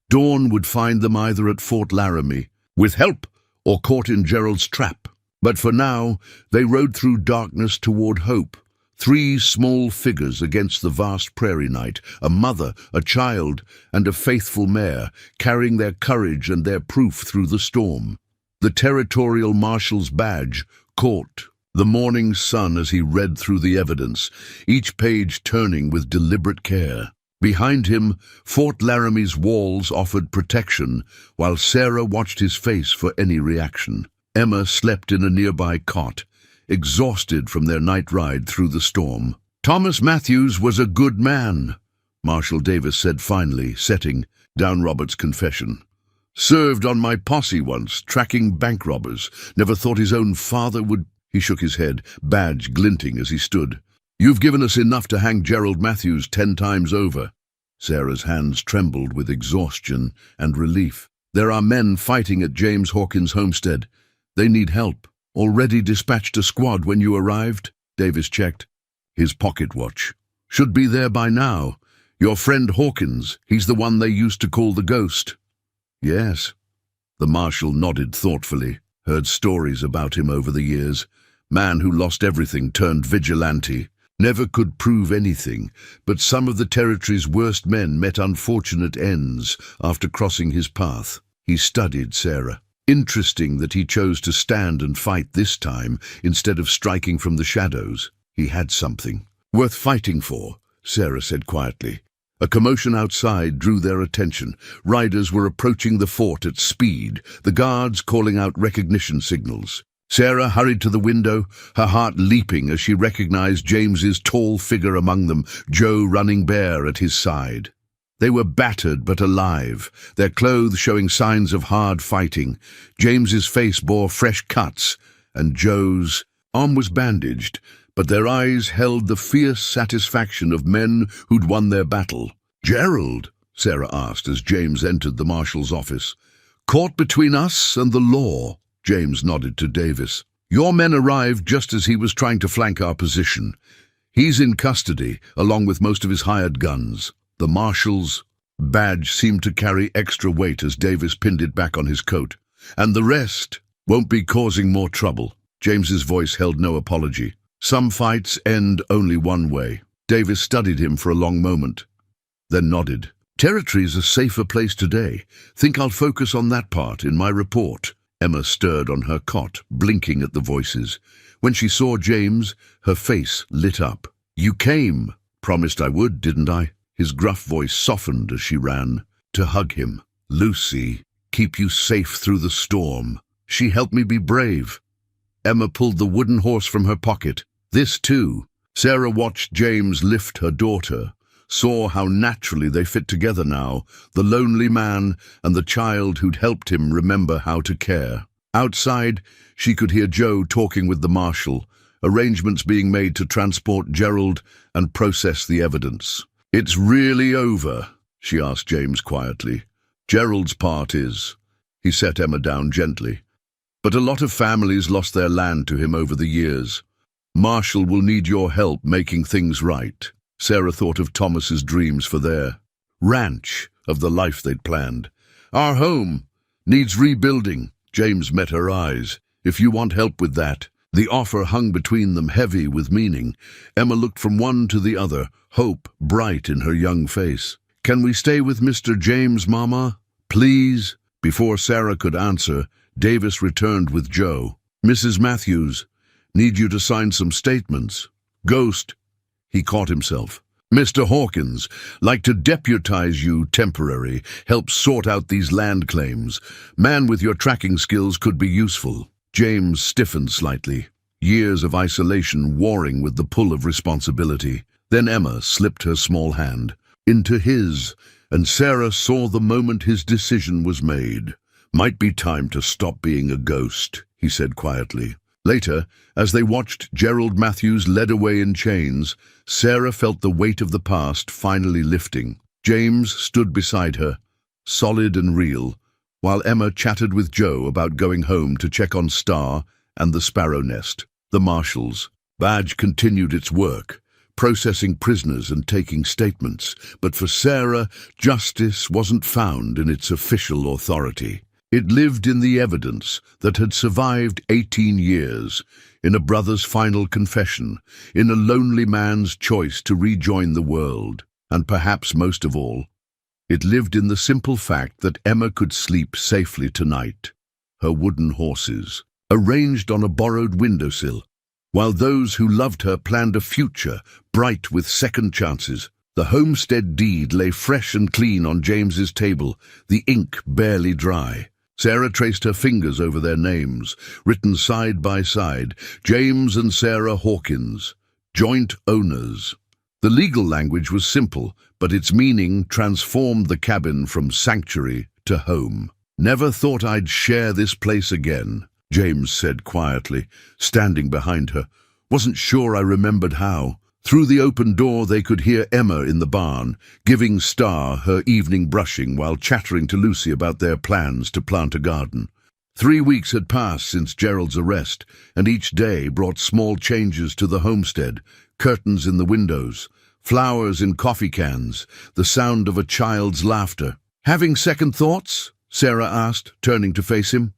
S1: Dawn would find them either at Fort Laramie, with help, or caught in Gerald's trap. But for now, they rode through darkness toward hope. 3 small figures against the vast prairie night, a mother, a child, and a faithful mare, carrying their courage and their proof through the storm. The territorial marshal's badge caught the morning sun as he read through the evidence, each page turning with deliberate care. Behind him, Fort Laramie's walls offered protection, while Sarah watched his face for any reaction. Emma slept in a nearby cot, exhausted from their night ride through the storm. "Thomas Matthews was a good man," Marshal Davis said finally, setting down Robert's confession. "Served on my posse once, tracking bank robbers. Never thought his own father would—" He shook his head, badge glinting as he stood. "You've given us enough to hang Gerald Matthews 10 times over." Sarah's hands trembled with exhaustion and relief. "There are men fighting at James Hawkins' homestead. They need help." "Already dispatched a squad when you arrived?" Davis checked. His pocket watch. "Should be there by now. Your friend Hawkins, he's the one they used to call the Ghost." "Yes." The marshal nodded thoughtfully. "Heard stories about him over the years. Man who lost everything, turned vigilante. Never could prove anything, but some of the territory's worst men met unfortunate ends after crossing his path." He studied Sarah. Interesting that he chose to stand and fight this time instead of striking from the shadows. He had something worth fighting for, Sarah said quietly. A commotion outside drew their attention. Riders were approaching the fort at speed, the guards calling out recognition signals. Sarah hurried to the window, her heart leaping as she recognized James's tall figure among them, Joe running bare at his side. They were battered but alive, their clothes showing signs of hard fighting. James's face bore fresh cuts, and Joe's arm was bandaged, but their eyes held the fierce satisfaction of men who'd won their battle. "Gerald?" Sarah asked as James entered the marshal's office. "Caught between us and the law." James nodded to Davis. "Your men arrived just as he was trying to flank our position. He's in custody, along with most of his hired guns." The marshal's badge seemed to carry extra weight as Davis pinned it back on his coat. "And the rest won't be causing more trouble." James's voice held no apology. "Some fights end only one way." Davis studied him for a long moment, then nodded. "Territory's a safer place today. Think I'll focus on that part in my report." Emma stirred on her cot, blinking at the voices. When she saw James, her face lit up. "You came. Promised I would, didn't I?" His gruff voice softened as she ran. "To hug him. Lucy, keep you safe through the storm. She helped me be brave." Emma pulled the wooden horse from her pocket. "This too." Sarah watched James lift her daughter, saw how naturally they fit together now, the lonely man and the child who'd helped him remember how to care. Outside, she could hear Joe talking with the marshal, arrangements being made to transport Gerald and process the evidence. "It's really over?" she asked James quietly. "Gerald's part is." He set Emma down gently. "But a lot of families lost their land to him over the years. Marshall will need your help making things right." Sarah thought of Thomas's dreams for their ranch, of the life they'd planned. "Our home needs rebuilding." James met her eyes. "If you want help with that." The offer hung between them, heavy with meaning. Emma looked from one to the other, hope bright in her young face. "Can we stay with Mr. James, Mama? Please?" Before Sarah could answer, Davis returned with Joe. "Mrs. Matthews, need you to sign some statements." "Ghost." He caught himself. "Mr. Hawkins, like to deputize you temporary, help sort out these land claims. Man with your tracking skills could be useful." James stiffened slightly, years of isolation warring with the pull of responsibility. Then Emma slipped her small hand into his, and Sarah saw the moment his decision was made. "Might be time to stop being a ghost," he said quietly. Later, as they watched Gerald Matthews led away in chains, Sarah felt the weight of the past finally lifting. James stood beside her, solid and real, while Emma chatted with Joe about going home to check on Star and the sparrow nest. The marshals. Badge continued its work, processing prisoners and taking statements, but for Sarah, justice wasn't found in its official authority. It lived in the evidence that had survived 18 years, in a brother's final confession, in a lonely man's choice to rejoin the world, and perhaps most of all, it lived in the simple fact that Emma could sleep safely tonight, her wooden horses, arranged on a borrowed windowsill, while those who loved her planned a future bright with second chances. The homestead deed lay fresh and clean on James's table, the ink barely dry. Sarah traced her fingers over their names, written side by side, James and Sarah Hawkins, joint owners. The legal language was simple, but its meaning transformed the cabin from sanctuary to home. "Never thought I'd share this place again," James said quietly, standing behind her. "Wasn't sure I remembered how." Through the open door they could hear Emma in the barn, giving Star her evening brushing while chattering to Lucy about their plans to plant a garden. 3 weeks had passed since Gerald's arrest, and each day brought small changes to the homestead, curtains in the windows, flowers in coffee cans, the sound of a child's laughter. "Having second thoughts?" Sarah asked, turning to face him.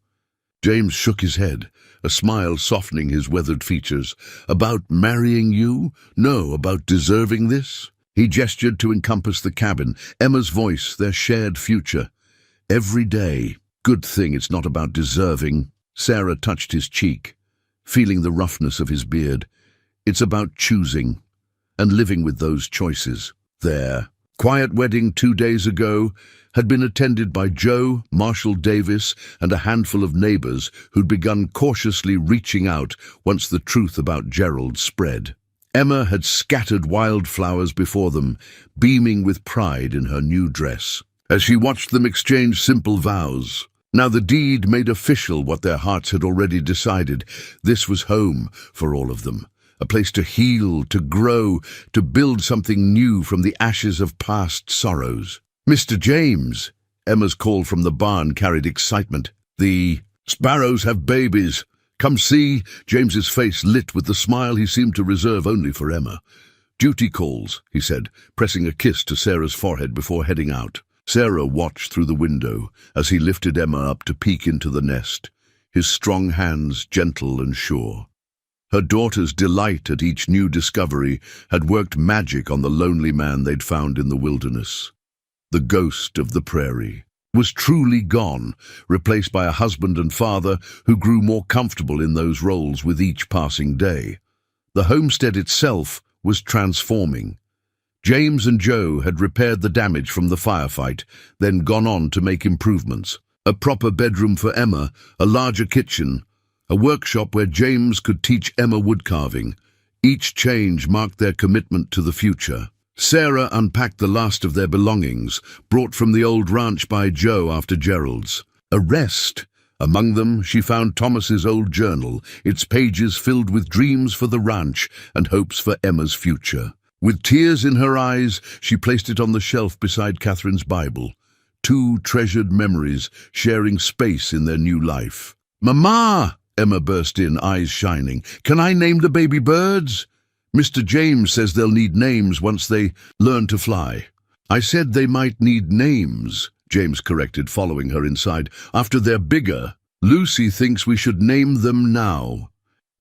S1: James shook his head, a smile softening his weathered features. "About marrying you? No, about deserving this?" He gestured to encompass the cabin, Emma's voice, their shared future. "Every day. Good thing it's not about deserving." Sarah touched his cheek, feeling the roughness of his beard. "It's about choosing, and living with those choices." Their quiet wedding 2 days ago had been attended by Joe, Marshall Davis, and a handful of neighbors who'd begun cautiously reaching out once the truth about Gerald spread. Emma had scattered wildflowers before them, beaming with pride in her new dress, as she watched them exchange simple vows. Now the deed made official what their hearts had already decided. This was home for all of them. A place to heal, to grow, to build something new from the ashes of past sorrows. "Mr. James!" Emma's call from the barn carried excitement. "The sparrows have babies. Come see." James's face lit with the smile he seemed to reserve only for Emma. "Duty calls," he said, pressing a kiss to Sarah's forehead before heading out. Sarah watched through the window as he lifted Emma up to peek into the nest, his strong hands gentle and sure. Her daughter's delight at each new discovery had worked magic on the lonely man they'd found in the wilderness. The ghost of the prairie was truly gone, replaced by a husband and father who grew more comfortable in those roles with each passing day. The homestead itself was transforming. James and Joe had repaired the damage from the firefight, then gone on to make improvements. A proper bedroom for Emma, a larger kitchen, a workshop where James could teach Emma woodcarving. Each change marked their commitment to the future. Sarah unpacked the last of their belongings, brought from the old ranch by Joe after Gerald's arrest. Among them, she found Thomas's old journal, its pages filled with dreams for the ranch and hopes for Emma's future. With tears in her eyes, she placed it on the shelf beside Catherine's Bible. Two treasured memories sharing space in their new life. "Mama!" Emma burst in, eyes shining. "Can I name the baby birds? Mr. James says they'll need names once they learn to fly." "I said they might need names," James corrected, following her inside. "After they're bigger. Lucy thinks we should name them now."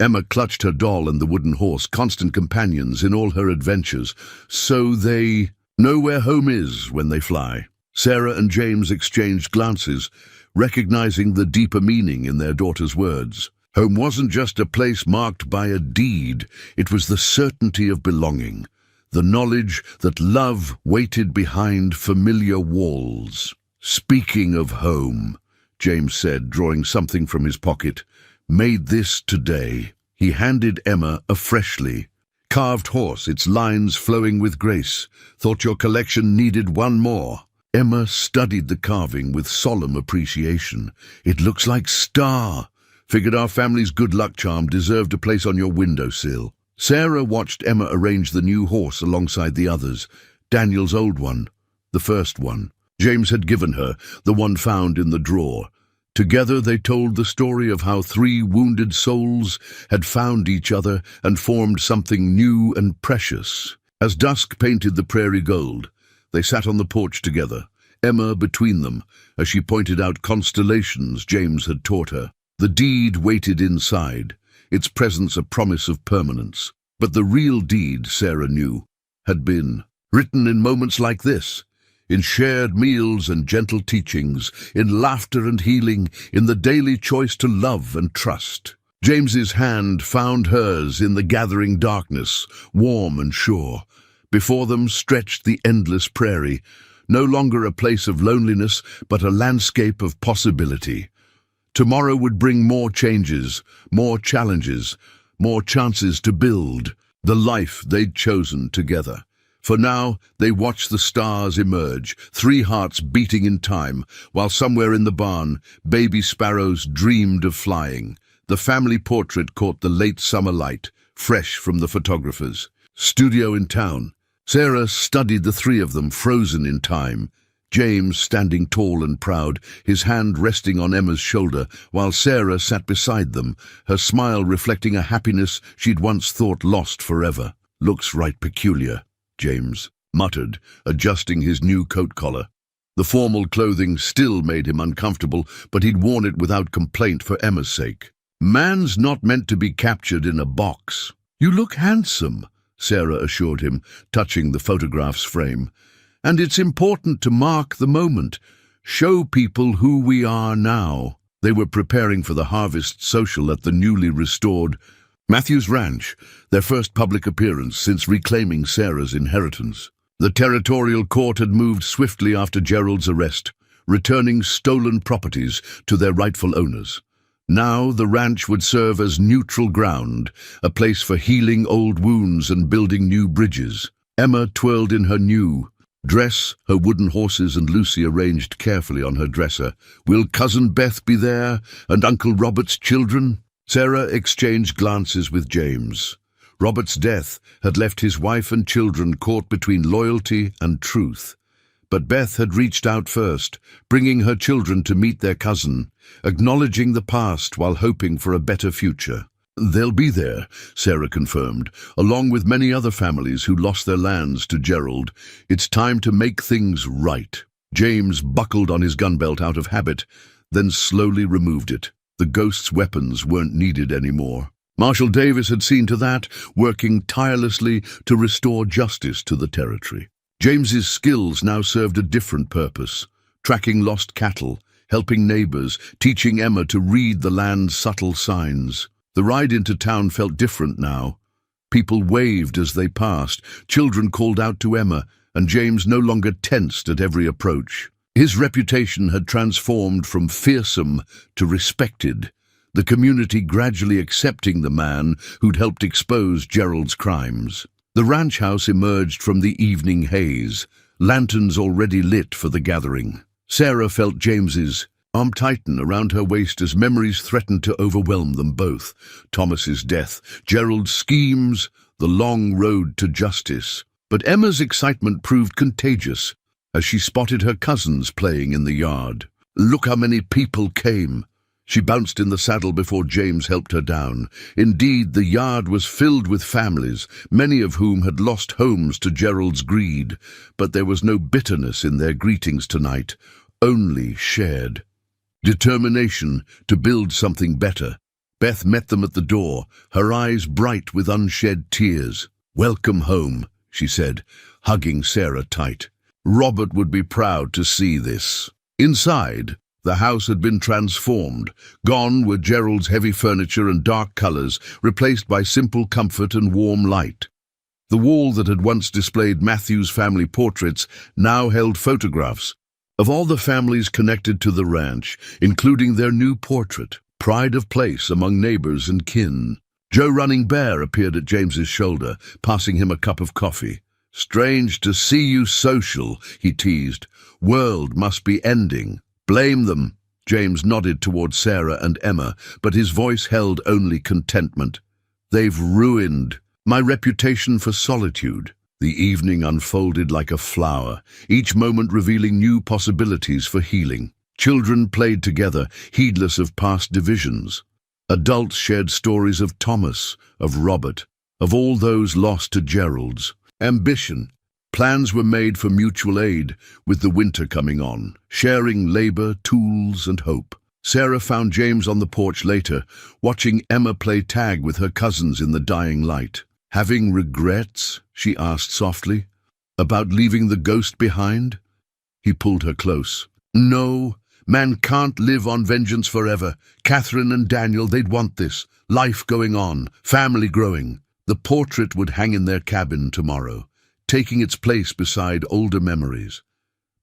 S1: Emma clutched her doll and the wooden horse, constant companions in all her adventures. "So they know where home is when they fly." Sarah and James exchanged glances, recognizing the deeper meaning in their daughter's words. Home wasn't just a place marked by a deed, it was the certainty of belonging, the knowledge that love waited behind familiar walls. "Speaking of home," James said, drawing something from his pocket, "made this today." He handed Emma a freshly carved horse, its lines flowing with grace. "Thought your collection needed one more." Emma studied the carving with solemn appreciation. "It looks like star. Figured our family's good luck charm deserved a place on your windowsill." Sarah watched Emma arrange the new horse alongside the others. Daniel's old one, the first one. James had given her, the one found in the drawer. Together they told the story of how three wounded souls had found each other and formed something new and precious. As dusk painted the prairie gold, they sat on the porch together, Emma between them, as she pointed out constellations James had taught her. The deed waited inside, its presence a promise of permanence. But the real deed, Sarah knew, had been written in moments like this, in shared meals and gentle teachings, in laughter and healing, in the daily choice to love and trust. James's hand found hers in the gathering darkness, warm and sure. Before them stretched the endless prairie, no longer a place of loneliness, but a landscape of possibility. Tomorrow would bring more changes, more challenges, more chances to build the life they'd chosen together. For now, they watched the stars emerge, three hearts beating in time, while somewhere in the barn, baby sparrows dreamed of flying. The family portrait caught the late summer light, fresh from the photographer's studio in town. Sarah studied the three of them, frozen in time. James standing tall and proud, his hand resting on Emma's shoulder, while Sarah sat beside them, her smile reflecting a happiness she'd once thought lost forever. "Looks right peculiar," James muttered, adjusting his new coat collar. The formal clothing still made him uncomfortable, but he'd worn it without complaint for Emma's sake. "Man's not meant to be captured in a box." "You look handsome," Sarah assured him, touching the photograph's frame. "And it's important to mark the moment, show people who we are now." They were preparing for the harvest social at the newly restored Matthews Ranch, their first public appearance since reclaiming Sarah's inheritance. The territorial court had moved swiftly after Gerald's arrest, returning stolen properties to their rightful owners. Now the ranch would serve as neutral ground, a place for healing old wounds and building new bridges. Emma twirled in her new dress, her wooden horses and Lucy arranged carefully on her dresser. "Will Cousin Beth be there, and Uncle Robert's children?" Sarah exchanged glances with James. Robert's death had left his wife and children caught between loyalty and truth. But Beth had reached out first, bringing her children to meet their cousin, acknowledging the past while hoping for a better future. "They'll be there," Sarah confirmed, along with many other families who lost their lands to Gerald. "It's time to make things right." James buckled on his gun belt out of habit, then slowly removed it. The ghost's weapons weren't needed anymore. Marshal Davis had seen to that, working tirelessly to restore justice to the territory. James's skills now served a different purpose, tracking lost cattle, helping neighbors, teaching Emma to read the land's subtle signs. The ride into town felt different now. People waved as they passed, children called out to Emma, and James no longer tensed at every approach. His reputation had transformed from fearsome to respected, the community gradually accepting the man who'd helped expose Gerald's crimes. The ranch house emerged from the evening haze, lanterns already lit for the gathering. Sarah felt James's arm tighten around her waist as memories threatened to overwhelm them both. Thomas's death, Gerald's schemes, the long road to justice. But Emma's excitement proved contagious as she spotted her cousins playing in the yard. Look how many people came. She bounced in the saddle before James helped her down. Indeed, the yard was filled with families, many of whom had lost homes to Gerald's greed. But there was no bitterness in their greetings tonight, only shared determination to build something better. Beth met them at the door, her eyes bright with unshed tears. "Welcome home," she said, hugging Sarah tight. Robert would be proud to see this. Inside, the house had been transformed. Gone were Gerald's heavy furniture and dark colors, replaced by simple comfort and warm light. The wall that had once displayed Matthew's family portraits now held photographs of all the families connected to the ranch, including their new portrait, pride of place among neighbors and kin. Joe Running Bear appeared at James's shoulder, passing him a cup of coffee. "Strange to see you social," he teased. "World must be ending." "Blame them." James nodded toward Sarah and Emma, but his voice held only contentment. "They've ruined my reputation for solitude." The evening unfolded like a flower, each moment revealing new possibilities for healing. Children played together, heedless of past divisions. Adults shared stories of Thomas, of Robert, of all those lost to Gerald's ambition. Plans were made for mutual aid, with the winter coming on, sharing labor, tools, and hope. Sarah found James on the porch later, watching Emma play tag with her cousins in the dying light. "Having regrets?" she asked softly. "About leaving the ghost behind?" He pulled her close. "No, man can't live on vengeance forever. Catherine and Daniel, they'd want this. Life going on, family growing." The portrait would hang in their cabin tomorrow, taking its place beside older memories.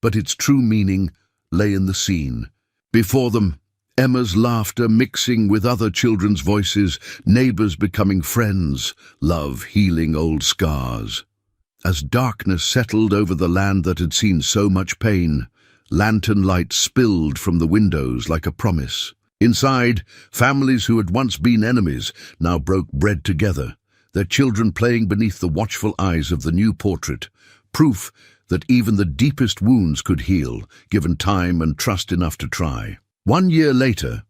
S1: But its true meaning lay in the scene. Before them, Emma's laughter mixing with other children's voices, neighbors becoming friends, love healing old scars. As darkness settled over the land that had seen so much pain, lantern light spilled from the windows like a promise. Inside, families who had once been enemies now broke bread together, their children playing beneath the watchful eyes of the new portrait, proof that even the deepest wounds could heal, given time and trust enough to try. 1 year later,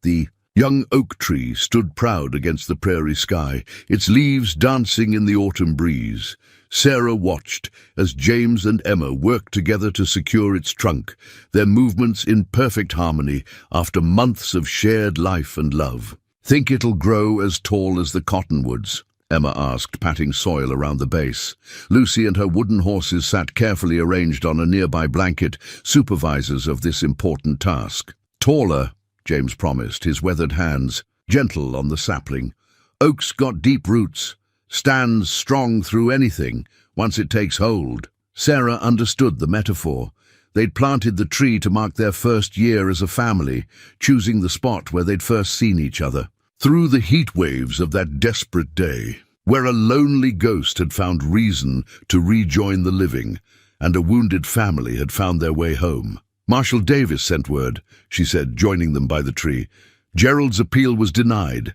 S1: the young oak tree stood proud against the prairie sky, its leaves dancing in the autumn breeze. Sarah watched as James and Emma worked together to secure its trunk, their movements in perfect harmony after months of shared life and love. "Think it'll grow as tall as the cottonwoods?" Emma asked, patting soil around the base. Lucy and her wooden horses sat carefully arranged on a nearby blanket, supervisors of this important task. "Taller," James promised, his weathered hands gentle on the sapling. "Oak's got deep roots, stands strong through anything, once it takes hold." Sarah understood the metaphor. They'd planted the tree to mark their first year as a family, choosing the spot where they'd first seen each other. Through the heat waves of that desperate day, where a lonely ghost had found reason to rejoin the living, and a wounded family had found their way home. "Marshal Davis sent word," she said, joining them by the tree. "Gerald's appeal was denied.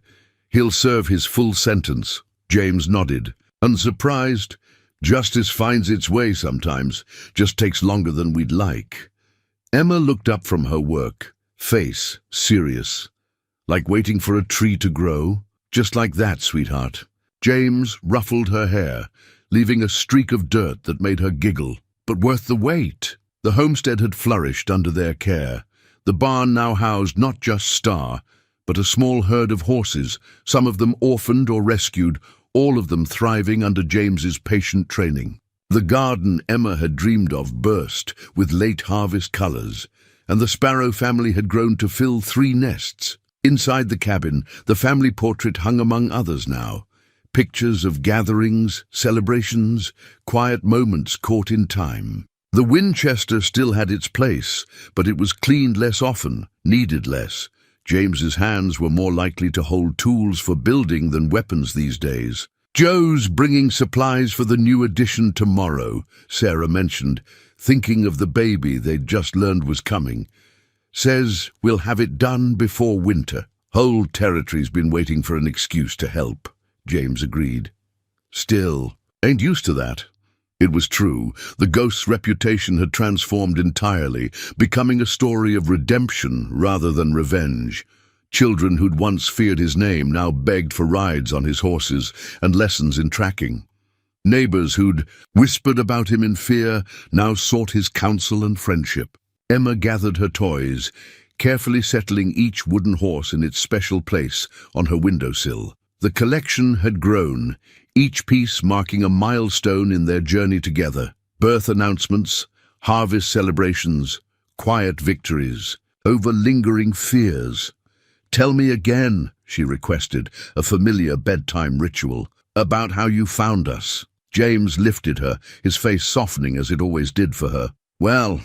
S1: He'll serve his full sentence." James nodded. "Unsurprised. Justice finds its way sometimes, just takes longer than we'd like." Emma looked up from her work, face serious. "Like waiting for a tree to grow?" "Just like that, sweetheart." James ruffled her hair, leaving a streak of dirt that made her giggle. "But worth the wait." The homestead had flourished under their care. The barn now housed not just Star, but a small herd of horses, some of them orphaned or rescued, all of them thriving under James's patient training. The garden Emma had dreamed of burst with late harvest colors, and the Sparrow family had grown to fill 3 nests. Inside the cabin, the family portrait hung among others now. Pictures of gatherings, celebrations, quiet moments caught in time. The Winchester still had its place, but it was cleaned less often, needed less. James's hands were more likely to hold tools for building than weapons these days. "Joe's bringing supplies for the new addition tomorrow," Sarah mentioned, thinking of the baby they'd just learned was coming. "Says we'll have it done before winter." "Whole territory's been waiting for an excuse to help," James agreed. "Still, ain't used to that." It was true. The ghost's reputation had transformed entirely, becoming a story of redemption rather than revenge. Children who'd once feared his name now begged for rides on his horses and lessons in tracking. Neighbors who'd whispered about him in fear now sought his counsel and friendship. Emma gathered her toys, carefully settling each wooden horse in its special place on her windowsill. The collection had grown, each piece marking a milestone in their journey together. Birth announcements, harvest celebrations, quiet victories, over lingering fears. "Tell me again," she requested, a familiar bedtime ritual, "about how you found us." James lifted her, his face softening as it always did for her. "Well,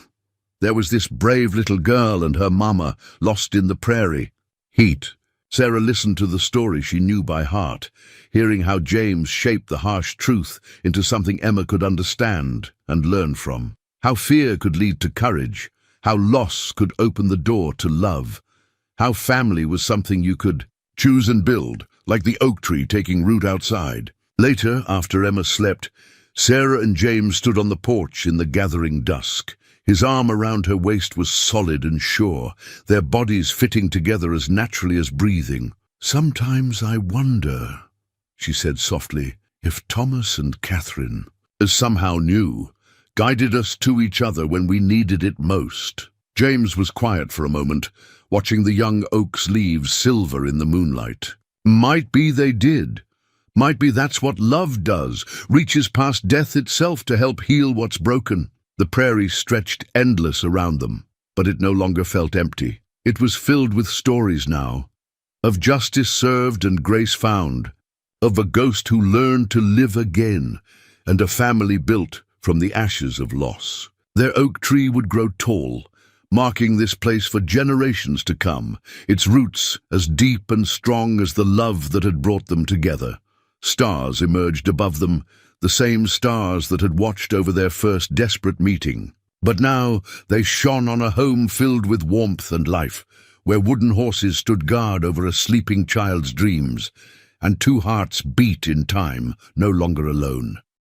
S1: there was this brave little girl and her mama lost in the prairie." Heat. Sarah listened to the story she knew by heart, hearing how James shaped the harsh truth into something Emma could understand and learn from. How fear could lead to courage, how loss could open the door to love, how family was something you could choose and build, like the oak tree taking root outside. Later, after Emma slept, Sarah and James stood on the porch in the gathering dusk. His arm around her waist was solid and sure, their bodies fitting together as naturally as breathing. "Sometimes I wonder," she said softly, "if Thomas and Catherine, as somehow knew, guided us to each other when we needed it most." James was quiet for a moment, watching the young oak's leaves silver in the moonlight. "Might be they did. Might be that's what love does, reaches past death itself to help heal what's broken." The prairie stretched endless around them, but it no longer felt empty. It was filled with stories now, of justice served and grace found, of a ghost who learned to live again, and a family built from the ashes of loss. Their oak tree would grow tall, marking this place for generations to come, its roots as deep and strong as the love that had brought them together. Stars emerged above them, the same stars that had watched over their first desperate meeting. But now they shone on a home filled with warmth and life, where wooden horses stood guard over a sleeping child's dreams, and two hearts beat in time, no longer alone.